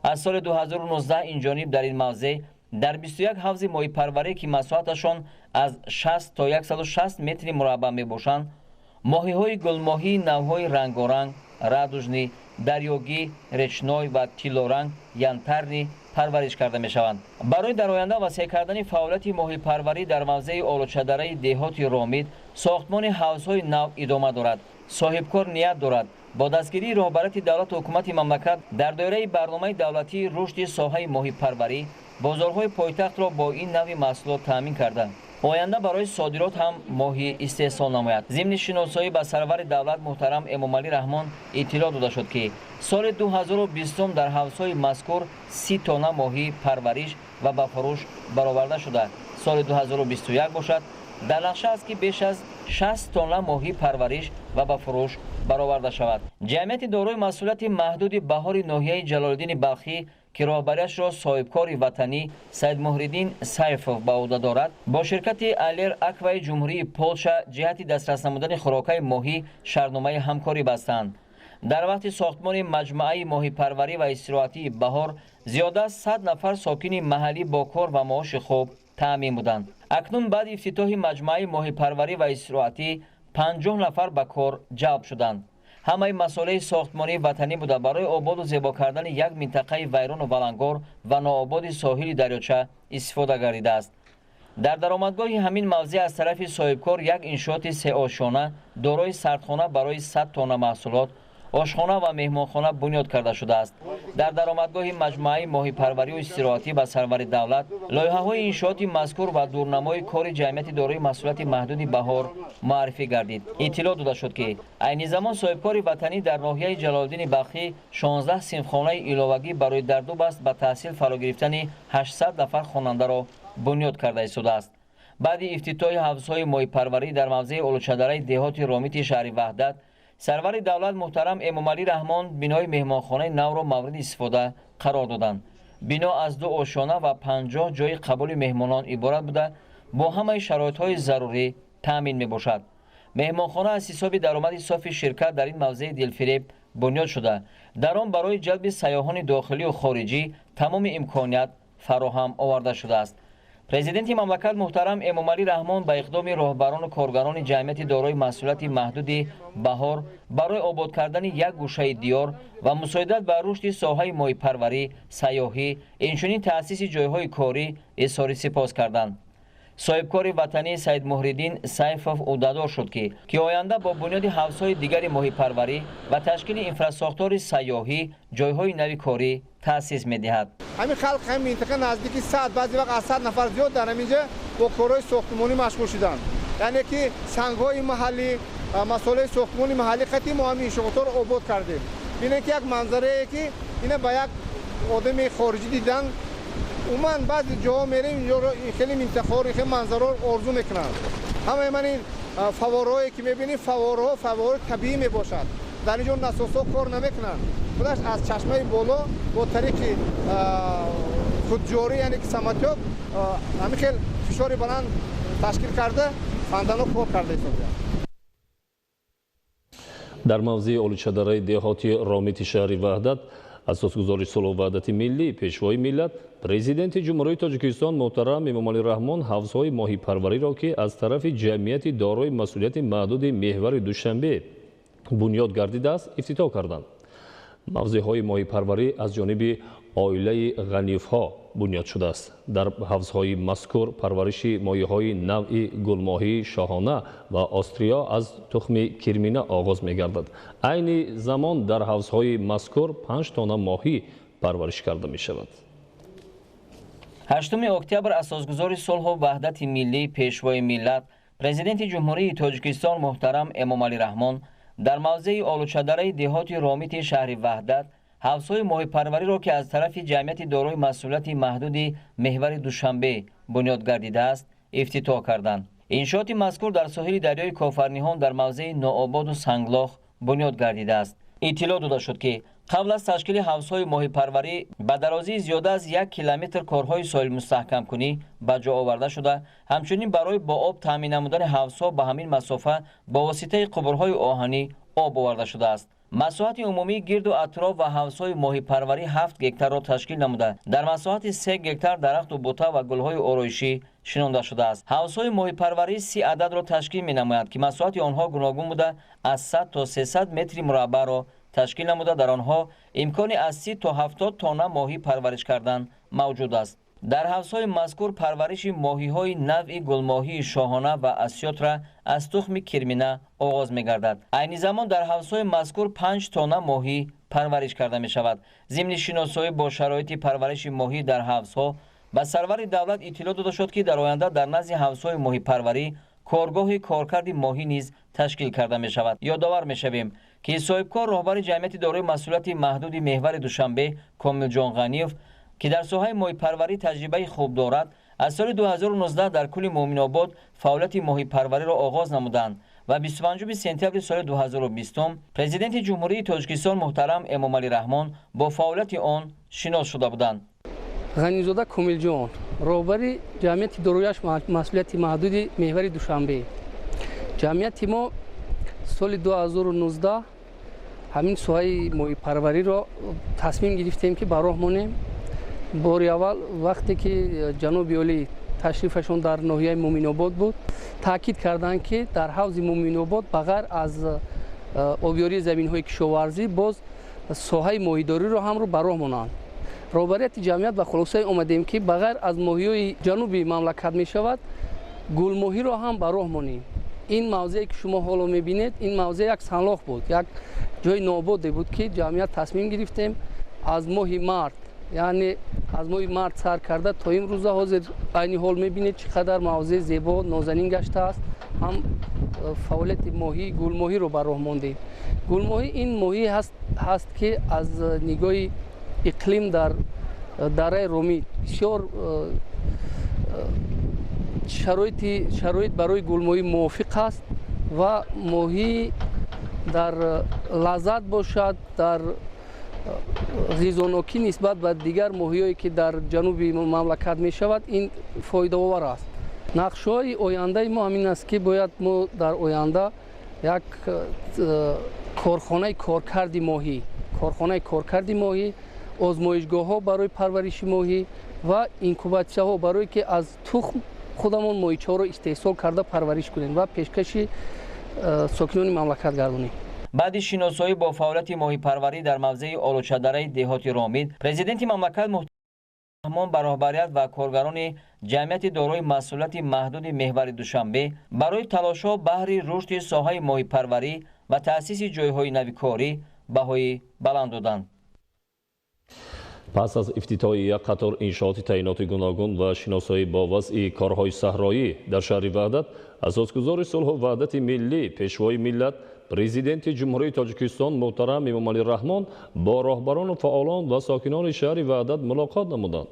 از سال 2019 اینجانب در این موضع در 21 حوض ماهی پروری که مساحتشان از 60 تا 160 متر مربع می باشند، ماهی‌های گلماهی نوهای رنگارنگ، радужný، дарёгӣ، речной ва тилоранг, янтарни парвариш карда мешаванд. барои дар оянда васеъ кардани фаъолияти моҳипарварӣ дар мавзеи олучадараи деҳоти ромид сохтмони ҳавзҳои нав идома дорад. соҳибкор ният дорад бо дастгирии роҳбарияти давлату ҳукумати мамлакат дар доираи барномаи давлатии рушди соҳаи моҳипарварӣ бозорҳои пойтахтро бо ин нави маҳсулот таъмин карда оянда барои содирот ҳам моҳӣ истеҳсол намояд. зимни шиносоӣ ба сарвари давлат муҳтарам Эмомалӣ Раҳмон иттилоъ дода шуд ки соли 2020 дар ҳавзҳои мазкур 30 тонна моҳӣ парвариш ва ба фурӯш бароварда шуда, соли 2021 бошад дар нақша аст ки беш аз 60 тонна моҳӣ парвариш ва ба фурӯш бароварда шавад. ҷамъияти дорои масъулияти маҳдуди баҳори ноҳияи Ҷалолиддини Балхӣ ки роҳбарияшро соҳибкори ватанӣ Саид Муҳриддин Сайфов ба ӯҳда дорад, бо ширкати Алер Акваи Ҷумҳурии Полша ҷиҳати дастрас намудани хӯрокаи моҳӣ шартномаи ҳамкорӣ бастанд. дар вақти сохтмони маҷмӯаи моҳипарварӣ ва истироҳатии баҳор зиёда аз 100 нафар сокини маҳаллӣ бо кор ва маоши хуб таъмин буданд. акнун баъди ифтитоҳи маҷмӯаи моҳипарварӣ ва истироҳатӣ 50 нафар ба кор ҷалб шуданд. ҳамаи масъулияи сохтмонии ватанӣ буда барои ободу зебо кардани як минтақаи вайрону валангор ва ноободи соҳили дарёча истифода гардидааст. дар даромадгоҳи ҳамин мавзеъ аз тарафи соҳибкор як иншооти сеошона дорои сардхона барои 100 тонна маҳсулот, ошхона ва меҳмонхона бунёд карда шудааст. дар даромадгоҳи маҷмӯаи моҳипарварию истироҳатӣ ба сарвари давлат лоиҳаҳои иншооти мазкур ва дурнамои кори ҷамъияти дорои масъулияти маҳдуди баҳор муаррифӣ гардид. иттилоъ дода шуд ки айни замон соҳибкори ватанӣ дар ноҳияи Ҷалолиддини Балхӣ 16 синфхонаи иловагӣ барои дар ду баст ба таҳсил фаро гирифтани 800 нафар хонандаро бунёд карда истодааст. баъди ифтитоҳи ҳавзҳои моҳипарварӣ дар мавзеи олучадараи деҳоти ромити шаҳри ваҳдат сарвари давлат муҳтарам Эмомалӣ Раҳмон бинои меҳмонхонаи навро мавриди истифода қарор доданд. бино аз 2 ошона ва 50 ҷойи қабули меҳмонон иборат буда бо ҳамаи шароитҳои зарурӣ таъмин мебошад. меҳмонхона аз ҳисоби даромади софи ширкат дар ин мавзеи дилфиреб бунёд шуда дар он барои ҷалби сайёҳони дохилию хориҷӣ тамоми имконият фароҳам оварда шудааст. президенти мамлакат муҳтарам Эмомалӣ Раҳмон ба иқдоми роҳбарону коргарони ҷамъияти дорои масъулияти маҳдуди баҳор барои обод кардани як гӯшаи диёр ва мусоидат ба рушди соҳаи моҳипарварӣ, сайёҳӣ, инчунин таъсиси ҷойҳои корӣ изҳори сипос карданд. соҳибкори ватанӣ Саид Муҳриддин Сайфов ӯҳдадор шуд ки оянда бо бунёди ҳавзҳои дигари моҳипарварӣ ва ташкили инфраструктури сайёҳӣ ҷойҳои нави корӣ таъсис медиҳад. ҳамин халқ ҳамин минтақа наздики 100 баъзе вақт аз 100 нафар зиёд дар ҳаминҷа бо корҳои сохтмонӣ машғул шуданд. яъне ки сангҳои маҳаллӣ, масъолаи сохтмони маҳаллӣ қатъи мо ҳамин иншоотро обод кардем. бинед ки як манзарае ки ина ба як одами хориҷӣ дидан умуман баъзе ҷоҳо мерем инҷоро хеле минтақаҳоро хеле манзараҳо орзу мекунанд. ҳамаи ман ин фавораҳое ки мебинем фавораҳои табиӣ мебошад. дар инҷо насосҳо кор намекунанд. худаш аз чашмаи боло бо тариқи худҷорӣ яъне ки саматёк ҳамин хел фишори баланд ташкил карда фандано кор карда ҳисобиад. дар мавзеи олучадараи деҳоти ромити шаҳри ваҳдат асосгузори сулҳу ваҳдати миллӣ пешвои миллат президенти ҷумҳурии Тоҷикистон муҳтарам Эмомалӣ Раҳмон ҳавзҳои моҳипарвариро ки аз тарафи ҷамъияти дорои масъулияти маҳдуди Меҳвари Душанбе бунёд гардидааст ифтитоҳ карданд. мавзеъҳои моҳипарварӣ аз ҷониби оилаи Ғаниевҳо бунёд шудааст. дар ҳавзҳои мазкур парвариши моҳиҳои навъи гулмоҳии шоҳона ва остриё аз тухми кирмина оғоз мегардад. айни замон дар ҳавзҳои мазкур 5 тонна моҳӣ парвариш карда мешавад. 8 октябр асосгузори сулҳу ваҳдати миллӣ пешвои миллат президенти ҷумҳурии тоҷикистон муҳтарам Эмомалӣ Раҳмон дар мавзеи олучадараи деҳоти ромити шаҳри ваҳдат ҳавзҳои моҳипарвариро ки аз тарафи ҷамъияти дорои масъулияти маҳдуди Меҳвари Душанбе бунёд гардидааст ифтитоҳ карданд. иншооти мазкур дар соҳили дарёи Кофарниҳон дар мавзеи Ноободу Санглох бунёд гардидааст. иттилоъ дода шуд ки қабл аз ташкили ҳавзҳои моҳипарварӣ ба дарозии зиёда аз 1 километр корҳои соилмустаҳкамкунӣ ба ҷо оварда шуда, ҳамчунин барои бо об таъмин намудани ҳавзҳо ба ҳамин масофа бо воситаи қубурҳои оҳанӣ об оварда шудааст. масоҳати умумии гирду атроф ва ҳавзҳои моҳипарварӣ 7 гектарро ташкил намуда, дар масоҳати 3 гектар дарахту бута ва гулҳои ороишӣ шинонда шудааст. ҳавзҳои моҳипарварӣ 30 ададро ташкил менамоянд ки масоҳати онҳо гуногун буда аз 100 то 300 метри мураббаъро ташкил намуда, дар онҳо имкони аз 30 то 70 тонна моҳӣ парвариш кардан мавҷуд аст. дар ҳавзҳои мазкур парвариши моҳиҳои навъи гулмоҳии шоҳона ва асётра аз тухми кирмина оғоз мегардад. айни замон дар ҳавзҳои мазкур 5 тонна моҳӣ парвариш карда мешавад. зимни шиносоӣ бо шароити парвариши моҳӣ дар ҳавзҳо ба сарвари давлат иттилоъ дода шуд ки дар оянда дар назди ҳавзҳои моҳипарварӣ коргоҳи коркарди моҳӣ низ ташкил карда мешавад. ёдовар мешавем ки соҳибкор роҳбари ҷамъияти дорои масъулияти маҳдуди Меҳвари Душанбе Комилҷон Ғаниев ки дар соҳаи моҳипарварӣ таҷрибаи хуб дорад, аз соли 2019 дар кӯли Муъминобод фаъолияти моҳипарвариро оғоз намуданд ва 25 сентябри соли 2020 президенти ҷумҳурии Тоҷикистон муҳтарам Эмомалӣ Раҳмон бо фаъолияти он шинос шуда буданд. ғанизода Комилҷон, роҳбари ҷамъияти дорояш масъулияти маҳдуди Меҳвари Душанбе. ҷамъияти мо соли 2019 ҳамин соҳаи моҳипарвариро тасмим гирифтем ки ба роҳ монем. бори аввал вақте ки ҷаноби олӣ ташрифашон дар ноҳияи Муъминобод буд, таъкид карданд ки дар ҳавзи Муъминобод ба ғайр аз обёрии заминҳои кишоварзӣ боз соҳаи моҳидориро ҳамро ба роҳ монанд. роҳбарияти ҷамъият ба хулосае омадем ки ба ғайр аз моҳиҳои ҷануби мамлакат мешавад, гулмоҳиро ҳам ба роҳ монем. ин мавзеъе ки шумо ҳоло мебинед, ин мавзеъ як санлох буд, як ҷои нободе буд ки ҷамъият тасмим гирифтем аз моҳи март, яъне аз моҳи март сар карда то имрӯза ҳозир айни ҳол мебинед чӣ қадар мавзеъ зебо нозанин гаштааст. ҳам фаъолияти моҳӣ гулмоҳиро ба роҳ мондем. гулмоҳӣ ин моҳӣ ҳаст ки аз нигоҳи иқлим дар дараи Ромит бисёр шароит барои гулмоҳӣ мувофиқ аст ва моҳӣ дар лаззат бошад, дар ғизонокӣ нисбат ба дигар моҳиҳое ки дар ҷануби мамлакат мешавад, ин фоидаовар аст. нақшҳои ояндаи мо ҳамин аст ки бояд мо дар оянда як корхонаи коркарди моҳӣ, озмоишгоҳҳо барои парвариши моҳӣ ва инкубатсияҳо барое ки аз тухм худамон моҳичаҳоро истеҳсол карда парвариш кунем ва пешкаши сокинони мамлакат гардонем. баъди шиносоӣ бо фаъолияти моҳипарварӣ дар мавзеи олучадараи деҳоти Ромид, президенти мамлакат Раҳмон ба роҳбарият ва коргарони ҷамъияти дорои масъулияти маҳдуди Меҳвари Душанбе барои талошҳо баҳри рушди соҳаи моҳипарварӣ ва таъсиси ҷойҳои нави корӣ баҳои баланд доданд. пас аз ифтитоҳи як қатор иншооти таъиноти гуногун ва шиносоӣ бо вазъи корҳои саҳроӣ дар шаҳри ваҳдат, асосгузори сулҳу ваҳдати миллӣ пешвои миллат президенти ҷумҳурии Тоҷикистон муҳтарам Эмомалӣ Раҳмон бо роҳбарону фаъолон ва сокинони шаҳри ваҳдат мулоқот намуданд.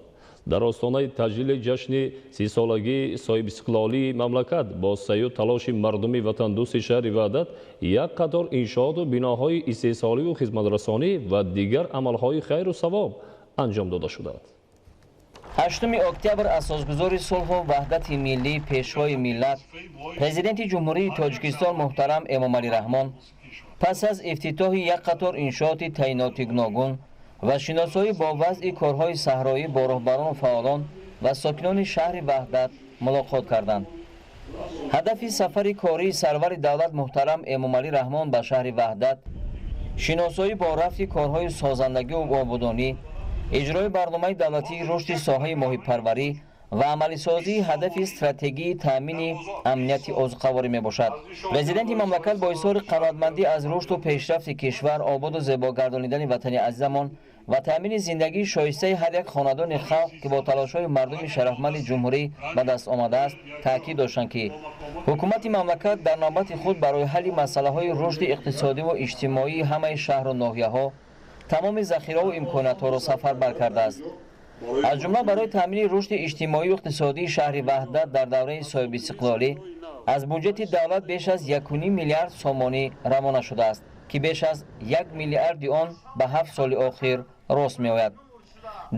дар остонаи таҷлили ҷашни 30-солагии соҳибистиқлолии мамлакат бо саё талоши мардуми ватандӯсти шаҳри ваҳдат як қатор иншооту биноҳои истеҳсоливу хизматрасонӣ ва дигар амалҳои хайру савоб анҷом дода шудааст. 8 октябр асосгузори сулҳу ваҳдати миллӣ пешвои миллат президенти ҷумҳурии Тоҷикистон муҳтарам Эмомалӣ Раҳмон пас аз ифтитоҳи як қатор иншооти таъиноти гуногун ва шиносоӣ бо вазъи корҳои саҳроӣ бо роҳбарону фаъолон ва сокинони шаҳри ваҳдат мулоқот карданд. ҳадафи сафари кории сарвари давлат муҳтарам Эмомалӣ Раҳмон ба шаҳри ваҳдат шиносоӣ бо рафти корҳои созандагиву ободонӣ, иҷрои барномаи давлатии рушди соҳаи моҳипарварӣ و عملی سازی هدف استراتژی تامین امنیت اوزقواری می باشد. پرزیدنت مملکت با اظهار قناعتمندی از رشد و پیشرفت کشور، آباد و زیبا گردانیدن وطن عزیزمان و تامین زندگی شایسته هر یک خاندان خلق که با تلاش‌های مردم شرفمند جمهوری به دست آمده است، تاکید داشتند که حکومت مملکت در نوبت خود برای حل مسائل‌های رشد اقتصادی و اجتماعی همه شهر و ناحیه‌ها تمام ذخیره و امکانات‌ها را سفربر کرده است. از جمله برای تامین رشد اجتماعی و اقتصادی شهر وحدت در دوره صاحب استقلالی از بودجه دولت بیش از 1.5 میلیارد سومانی روانه شده است که بیش از 1 میلیارد آن به 7 سال آخر راست می‌آید.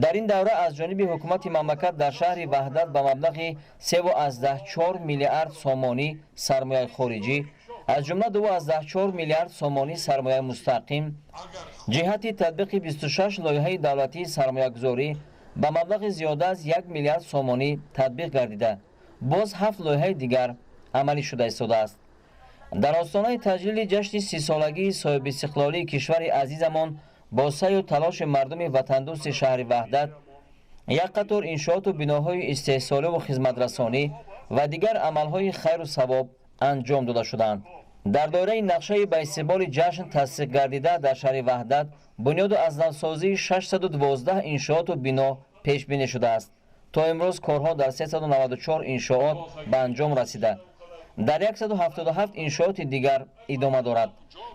در این دوره از جانب حکومت مملکت در شهر وحدت به مبلغ 3.4 میلیارد سومانی سرمایه خارجی، از جمله 2.4 میلیارد سومانی سرمایه مستقیم، جهت تطبیق 26 لایحه دولتی سرمایه‌گذاری به مبلغ زیاده از 1 میلیارد سومانی تطبیق گردیده، باز 7 لایحه دیگر عملی شده ایستاده است. در آستانه تجلیل جشن 30 سالگی صاحب استقلالی کشور عزیزمان با سعی و تلاش مردم وطن دوست شهر وحدت، یک قطار انشاءات و بناهای استحصالی و خدمت رسانی و دیگر عملهای خیر و ثواب انجام داده شدند. در دایره نقشه به استقبال جشن تصدیق گردیده در شهر وحدت بنیاد و از نوسازی 612 انشاءات و بنا پیش بینی شده است. تا امروز کارها در 394 انشاءات به انجام رسیده. در 177 انشاءات دیگر ادامه دارد.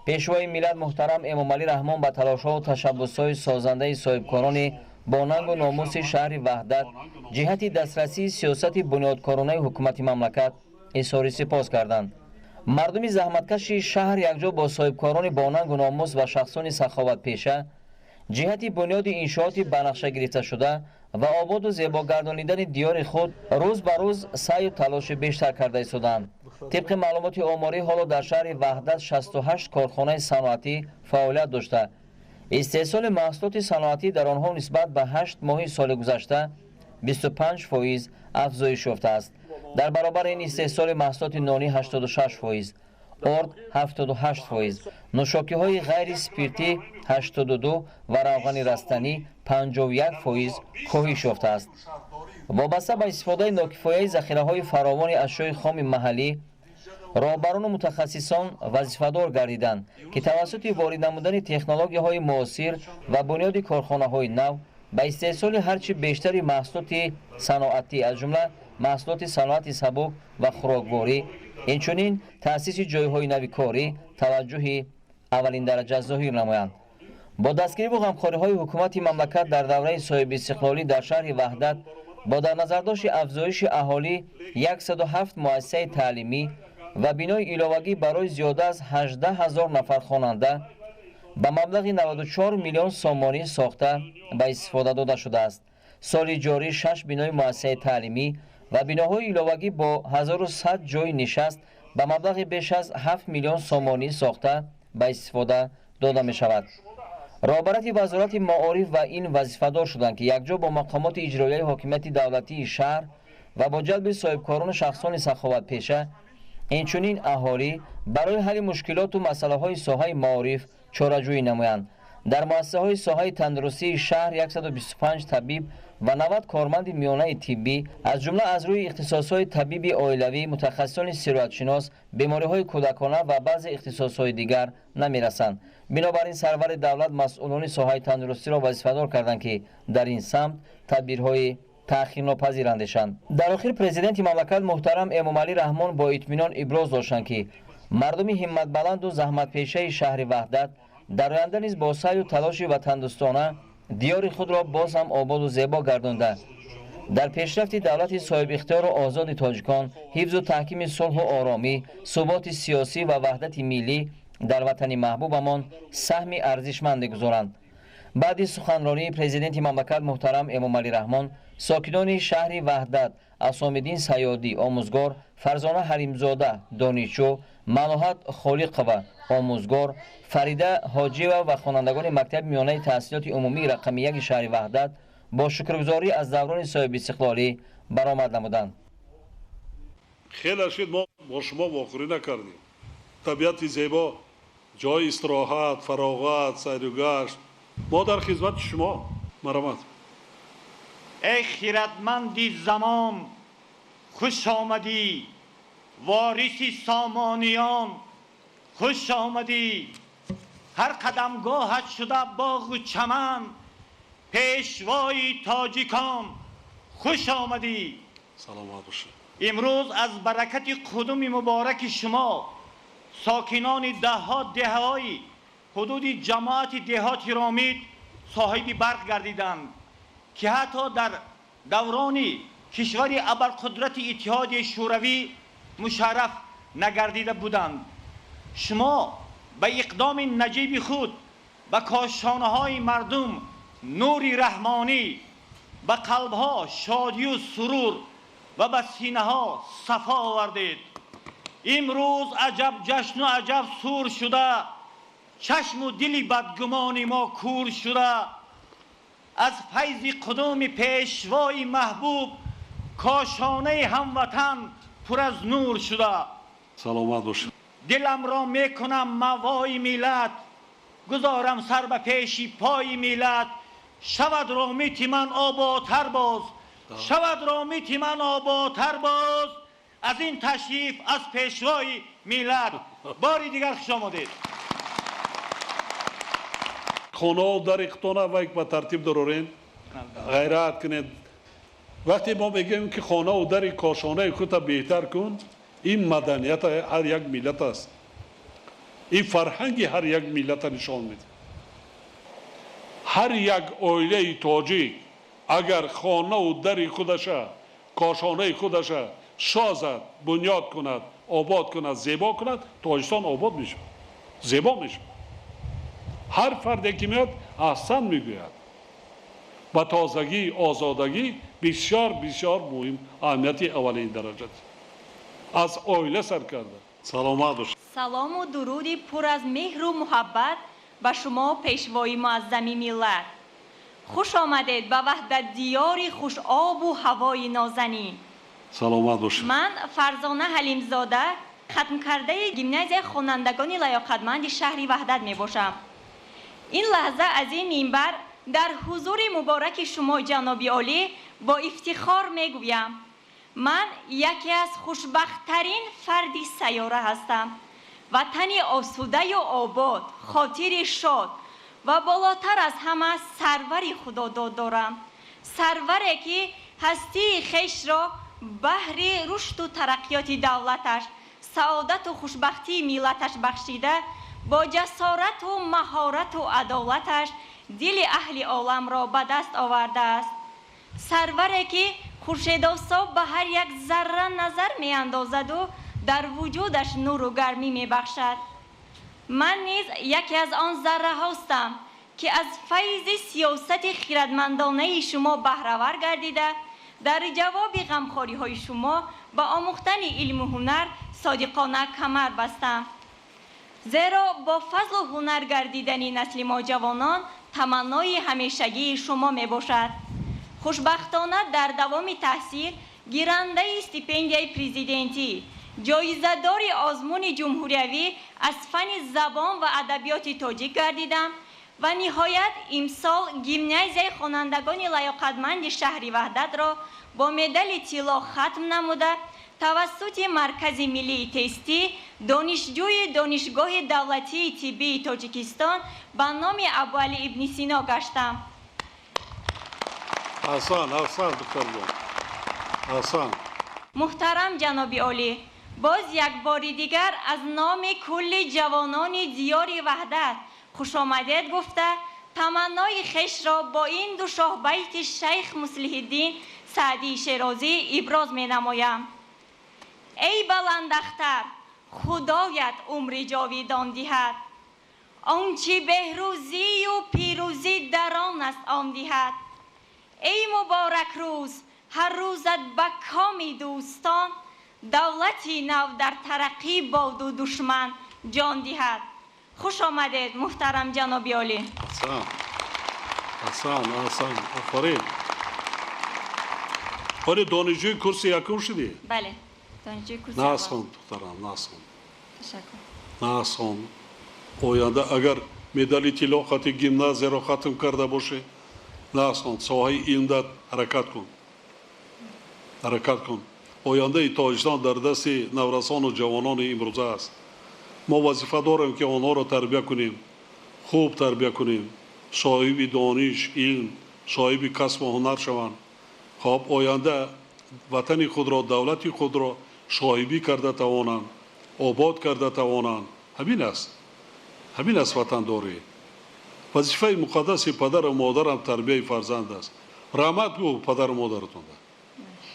پیشوای ملت محترم امام علی رحمان به تلاش‌ها و تشبس‌های سازنده صاحبکاران با ننگ و ناموس شهر وحدت جهت دسترسی سیاست بنیادکارانه حکومت مملکت اظهار سپاس کردند. مردم زحمتکش شهر یکجا با صاحبکاران با ننگ و ناموس و شخصان سخاوت پیشه جهت بنیاد انشاءات بنقشه گرفته شده و آباد و زیبا گردانیدن دیار خود روز به روز سعی و تلاش بیشتر کرده ایستادند. طبق معلومات آماری حالا در شهر وحدت 68 کارخانه صنعتی فعالیت داشته. استحصال محصولات صنعتی در آنها نسبت به 8 ماه سال گذشته 25% افزایش یافته است. در برابر این استحصال محصولات نانی 86%، آرد 78%، نوشاکی‌های غیر اسپریتی 82 و روغن رستنی 51% کاهش یافته است. وابسته به استفاده ناکفایه ذخیره‌های فراوان اشیاء خام محلی، راهبران و متخصصان وظیفه‌دار گردیدند که توسط وارد نمودن تکنولوژی‌های معاصر و بنیاد کارخانه‌های نو به استحصال هرچه بیشتری محصولات صنعتی از جمله محصولات صنعت سبک و خوراکواری، اینچنین تأسیس جایهای نوی کاری توجه اولین درجه ظاهر نمایند. با دستگیری و همکاری‌های حکومت مملکت در دوره صاحب استقلالی در شهر وحدت با در نظر داشت افزایش اهالی 107 مؤسسه تعلیمی و بینای علاوگی برای زیاده از 18,000 نفر خواننده به مبلغ 94 میلیون سومانی ساخته به استفاده داده شده است. سال جاری 6 بینای مؤسسه تعلیمی و بیناهای علاوگی با 1100 جای نشست به مبلغ بیش از 7 میلیون سومانی ساخته به استفاده داده می شود. رهبران وزارت معارف و این وظیفه‌دار شدند که یکجا با مقامات اجرایی حاکمیت دولتی شهر و با جلب صاحبکاران شخصان سخاوت پیشه، اینچنین اهالی برای حل مشکلات و مسائل ساحه معارف چاره‌جویی نمایند. در مؤسسه‌های ساحه تندرستی شهر 125 طبیب و 90 کارمند میانه طبی از جمله از روی اختصاص‌های طبیبی عائلوی، متخصصان صحت‌شناس، بیماری‌های کودکانه و بعضی اختصاص‌های دیگر نمی‌رسند. بنابراین سرور دولت مسئولان ساحه تندرستی را وظیفه‌دار کردند که در این سمت تدبیرهای تأخیرناپذیر اندیشند. در آخر پرزیدنت مملکت محترم امام علی رحمان با اطمینان ابراز داشتند که مردم همت بلند و زحمت پیشه شهر وحدت در آینده نیز با سعی و تلاش وطندوستانه دیار خود را باز هم آباد و زیبا گردانده در پیشرفت دولت صاحب اختیار و آزاد تاجیکان، حفظ و تحکیم صلح و آرامی، ثبات سیاسی و وحدت ملی در وطن محبوبمان سهم ارزشمند گذارند. بعد سخنرانی پرزیدنت مملکت محترم امام علی رحمان، ساکنان شهر وحدت، اسام‌الدین صیادی آموزگار، فرزانه حریمزاده دانشجو، ملاحت خالق و آموزگار، فریده حاجی و خوانندگان مکتب میانه تحصیلات عمومی رقم 1 شهر وحدت با شکرگزاری از دوران صاحب استقلالی برآمد نمودند. خیلی اشید ما با شما واخوری نکردیم. طبیعت زیبا، جای استراحت، فراغت، سیر و گشت، ما در خدمت شما. مرحمت. ای خیرتمندی زمان خوش آمدی، وارثی سامانیان خوش آمدی. هر قدمگاهت شده باغ و چمن، پیشوای تاجیکان خوش آمدی. سلامت باشید. امروز از برکت قدوم مبارک شما ساکنان دههای حدود جماعت دهات رامید صاحب برق گردیدند که حتی در دوران کشور ابرقدرت اتحاد شوروی مشرف نگردیده بودند. شما به اقدام نجیب خود به کاشانه های مردم نوری رحمانی، به قلب ها شادی و سرور و به سینه ها صفا آوردید. امروز عجب جشن و عجب سور شده، چشم و دلی بدگمان ما کور شده. از فیض قدوم پیشوای محبوب کاشانه هموطن پر از نور شده. سلامت باشید. دلم را میکنم موای میلاد، گذارم سر به پیشی پای میلاد. شود رامیت من آبادتر باز، شود رامیت من آبادتر باز. از این تشریف از پیشوای میلاد باری دیگر خوش آمدید. خانه و در اختانه و یک به ترتیب درارین غیرت کنید. وقتی ما بگیم که خانه و در کاشانه خود بهتر کن، این مدنیت هر یک ملت است، این فرهنگ هر یک ملت نشان میده. هر یک عائله تاجیک اگر خانه و در خودش کاشانه خودش سازد، بنیاد کند، آباد کند، زیبا کند، تاجیکستان آباد میشه، زیبا میشه. هر فردی که میاد احسن میگوید. با تازگی آزادگی بسیار بسیار مهم، اهمیت اولین درجه از عائله سر کرده. سلامت باشید. سلام و درودی پر از مهر و محبت به شما پیشوای معظمی ملت. خوش آمدید به وحدت دیاری خوش آب و هوای نازنین. سلامت باشید. من فرزانه حلیم زاده ختم کرده گیمنازیای خوانندگان لیاقتمند شهر وحدت می باشم. این لحظه از این منبر در حضور مبارک شما جناب عالی با افتخار می گویم من یکی از خوشبخت‌ترین فردی سیاره هستم. وطنی آسوده و آباد، خاطری شاد و بالاتر از همه سروری خداداد دارم. سروری که هستی خیش را بهر رشد و ترقیات دولتش، سعادت و خوشبختی ملتش بخشیده، با جسارت و مهارت و عدالتش دل اهل عالم را به دست آورده است. سروری که خورشیدآسا به هر یک ذره نظر می اندازد و در وجودش نور و گرمی می بخشد. من نیز یکی از آن ذره هستم که از فیض سیاست خیرتمندانه شما بهره‌ور گردیده، در جواب غمخواری های شما با آموختن علم و هنر صادقانه کمر بستم. زیرا با فضل و هنر گردیدن نسل ما جوانان تمنای همیشگی شما می باشد. خوشبختانه در دوام تحصیل گیرنده استیپندیای پرزیدنتی، جایزه‌دار آزمون جمهوریوی از فن زبان و ادبیات تاجیک گردیدم و نهایت امسال گیمنازیای خوانندگان لیاقتمند شهر وحدت را با مدال طلا ختم نموده توسط مرکز ملی تستی دانشجوی دانشگاه دولتی طبی تاجیکستان به نام ابوعلی ابن سینا گشتم. احسان دکتر جان. احسان. محترم جناب عالی، باز یک بار دیگر از نام کل جوانان دیار وحدت خوش آمدید گفته تمنای خیش را با این دو شاه بیت شیخ مصلح الدین سعدی شیرازی ابراز می نمایم. ای بلند اختر خدایت عمر جاویدان دهد، آنچه بهروزی و پیروزی در آن است آن دهد. ای مبارک روز هر روزت به کام دوستان، دولتی نو در ترقی باد و دشمن جان دهد. خوش آمدید محترم جناب عالی. احسان آفرین. آره دانشجوی کورس یکم شدی؟ بله دانشجوی کورس نه از خوند دخترم، نه از خوند. تشکر. نه از خوند. آینده اگر مدال طلا خط گیمنازی را ختم کرده باشه، نقص کن ساحه علم حرکت کن آینده تاجیکستان در دست نورسان و جوانان امروزه است ما وظیفه داریم که آنها را تربیت کنیم خوب تربیت کنیم صاحب دانش علم صاحب کسب و هنر شوند خب آینده وطن خود را دولت خود را صاحبی کرده توانند آباد کرده توانند همین است وطن داری وظیفه مقدس پدر و مادر هم تربیت فرزند است رحمت گو پدر و مادرتون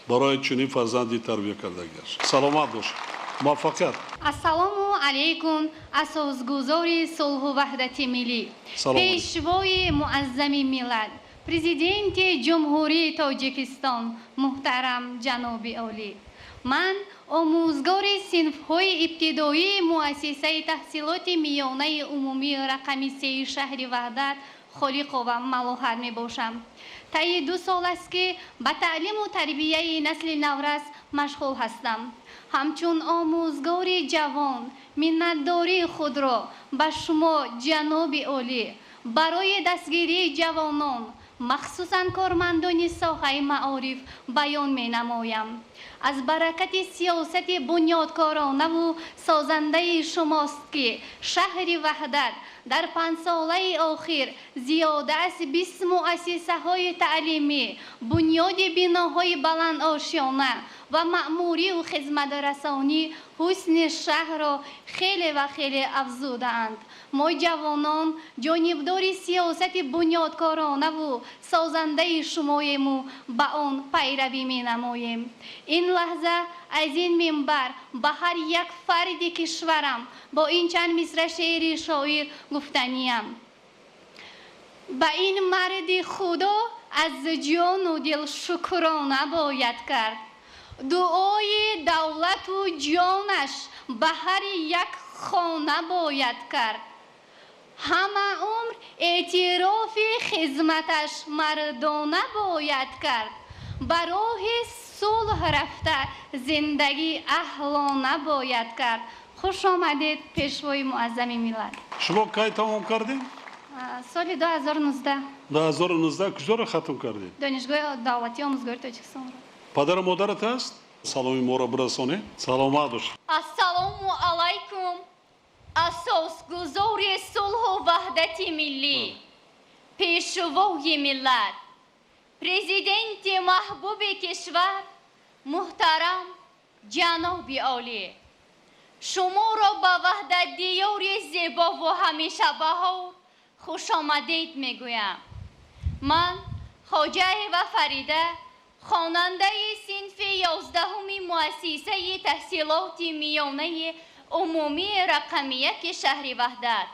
برای چنین فرزندی تربیت کرده گشت سلامت باش موفقیت ассалому алейкум асосгузори сулҳу ваҳдати миллӣ пешвои муаззами миллат президенти ҷумҳурии тоҷикистон муҳтарам ҷаноби олӣ ман омӯзгори синфҳои ибтидоии муассисаи таҳсилоти миёнаи умумии рақами 3 шаҳри ваҳдат холиқова малоҳат мебошам таи 2 сол аст ки ба таълиму тарбияи насли наврас машғул ҳастам ҳамчун омӯзгори ҷавон миннатдории худро ба шумо ҷаноби олӣ барои дастгирии ҷавонон махсусан кормандони соҳаи маориф баён менамоям аз баракати сиёсати бунёдкоронаву созандаи шумост ки шаҳри ваҳдат дар 5 солаи охир зиёда аз 20 муассисаҳои таълимӣ бунёди биноҳои баландошёна ва маъмурию хизматрасонӣ ҳусни шаҳрро хеле ва хеле афзудаанд мо ҷавонон ҷонибдори сиёсати бунёдкоронаву созандаи шумоему ба он пайравӣ менамоем ин лаҳза аз ин минбар ба ҳар як фарди кишварам бо ин чанд мисра шеъри шоир гуфтаниям ба ин марди худо аз ҷону дил шукрона бояд кард дуои давлату ҷонаш ба ҳар як хона бояд кард ҳама умр эътирофи хизматаш мардона бояд кард ба роҳи сулҳ рафта зиндагӣ аҳлона бояд кард хуш омадед пешвои муаззами миллат шумо кай тамом кардед соли 2019 2019 куҷоро хатм кардед донишгоҳи давлатии омӯзгори тоҷикистонро падару модарат ҳаст саломи моро бирасонед саломат бош ассалому алайкум асосгузори сулҳу ваҳдати миллӣ пешвои миллат президенти маҳбуби кишвар муҳтарам ҷаноби олӣ шуморо ба ваҳдатдиёри зебову ҳамешабаҳо хушомадед мегӯям ман хоҷаева фарида хонандаи синфи 11-уми муассисаи таҳсилоти миёнаи умумии рақамияки шаҳри ваҳдат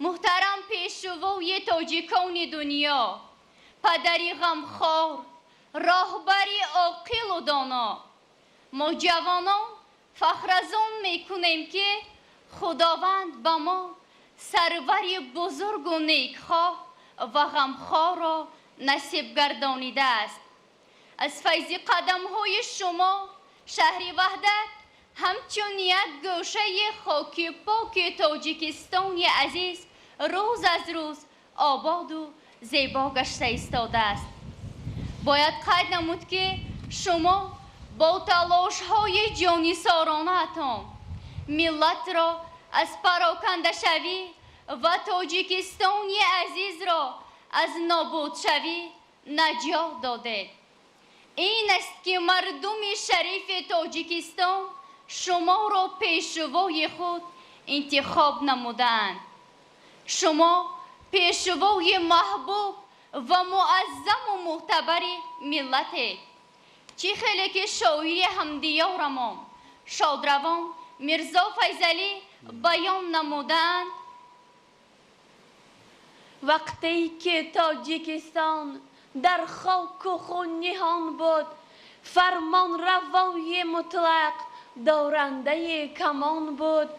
муҳтарам пешвои тоҷикони дунё падари ғамхор роҳбари оқилу доно мо ҷавонон фахр аз он мекунем ки худованд ба мо сарвари бузургу некхоҳ ва ғамхорро насиб гардонидааст аз файзи қадамҳои шумо шаҳри ваҳдат ҳамчун як гӯшаи хоки поки тоҷикистони азиз рӯз аз рӯз ободу зебо гашта истодааст бояд қайд намуд ки шумо бо талошҳои ҷонисоронаатон миллатро аз парокандашавӣ ва тоҷикистони азизро аз нобудшавӣ наҷот додед ин аст ки мардуми шарифи тоҷикистон шуморо пешвои худ интихоб намудаанд шумо пешвои маҳбуб ва муаззаму мӯътабари миллатед чӣ хеле ки шоири ҳамдиёрамон шодравон мирзо файзалӣ баён намудаанд вақте ки тоҷикистон дар хоку хун ниҳон буд фармонравои мутлақ дорандаи камон буд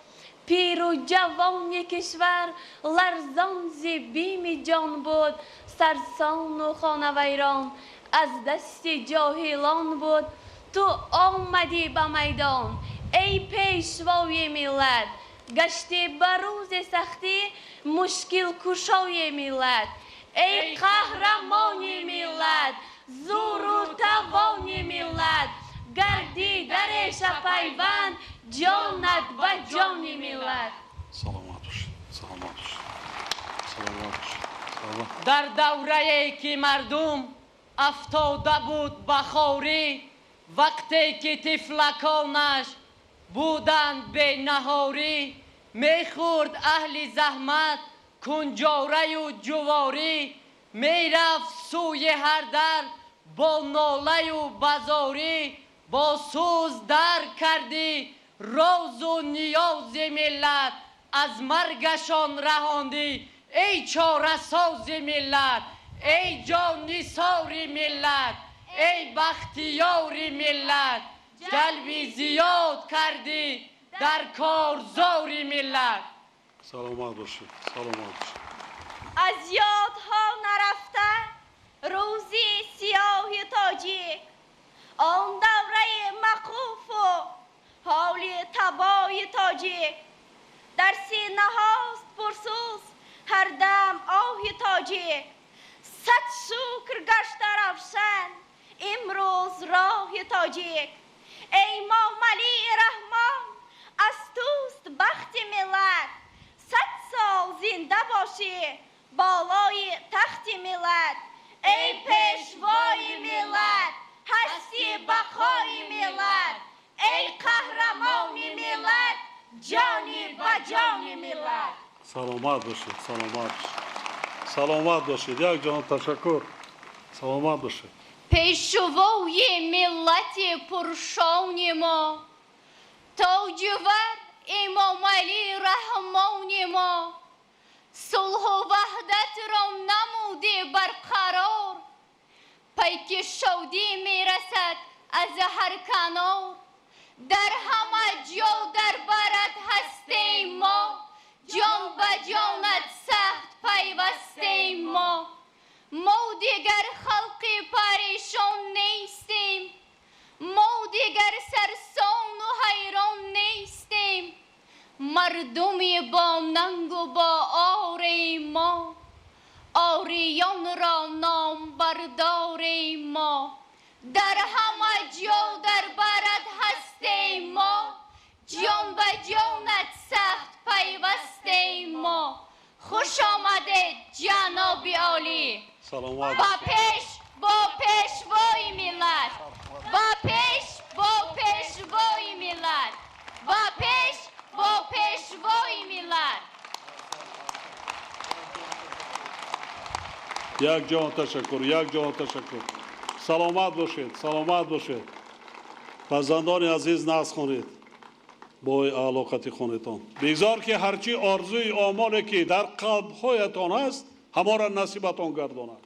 пиру ҷавони кишвар ларзон зи бими ҷон буд сарсону хонавайрон аз дасти ҷоҳилон буд ту омадӣ ба майдон эй пешвои миллат гашти ба рӯзи сахтӣ мушкилкушои миллат ای قهرمان ملت، زور و توان ملت، گردی در شپیوند جانت به جان ملت. سلامت باشید. سلامت باشید. سلامت باشید. در دوره که مردم افتاده بود به خواری، وقتی که طفلکانش بودند به نهاری، میخورد اهل زحمت کنجاره و جواری، میرفت سوی هر در با ناله و بزاری، با سوز در کردی راز و نیاز ملت، از مرگشان رهاندی ای چاره ساز ملت، ای جان نثار ملت، ای بختیار ملت، جلبی زیاد کردی در کارزار ملت. سلامت باشید. سلامت باشید. از یادها نرفته روزی سیاه تاجیک، آن دوره مخوف و حال تباه تاجیک، در سینه هاست پرسوز هر دم آه تاجیک، صد شکر گشت روشن امروز راه تاجیک. ای موملی رحمان از توست بخت ملت، 100 سال زنده باشی بالای تخت ملت، ای پیشوای ملت هستی بقای ملت، ای قهرمان ملت جانی به جان ملت. سلامت باشید. سلامت باشید. سلامت باشید. یک جان تشکر. سلامت باشید. پیشوای ملت پرشان ما، تاجور امام علی رحمان ما، صلح و وحدت را نموده برقرار، پیک شادی میرسد از هر کنار، در همه جا در برت هستیم ما، جان به جانت سخت پیوستیم ما، ما دیگر خلق پریشان نیستیم، ما دیگر سرسان و حیران نیستیم، مردمی با ننگ و با آریم ما، آریان را نام برداریم ما، در همه جا در برت هستیم ما، جان به جانت سخت پیوستیم ما. خوش آمده جناب عالی. سلامت با پیشوای ملت، با پیشوای ملت، با پیشوای ملت. یک جان تشکر. یک جان تشکر. سلامت باشید. سلامت باشید. فرزندان عزیز ناز خوانید با علاقت خونتان. بگذار که هرچی آرزوی آمالی که در قلب‌هایتان است همه را نصیبتان گرداند.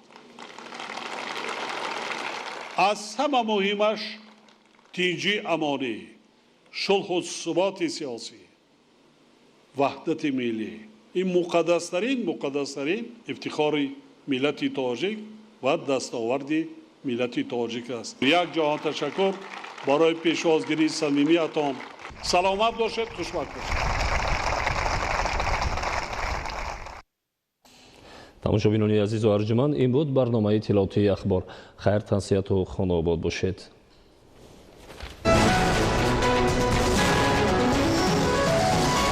از همه مهمش تیجی امانی، صلح و ثبات سیاسی، وحدت ملی، این مقدسترین افتخار ملت تاجیک و دستاورد ملت تاجیک است. یک جهان تشکر برای پیشوازگیری صمیمیتان. سلامت باشید. خوشبخت باشید. тамошобинони азизу арҷуманд, ин буд барномаи тиловати ахбор. хайр, тансияту хонобод бошед.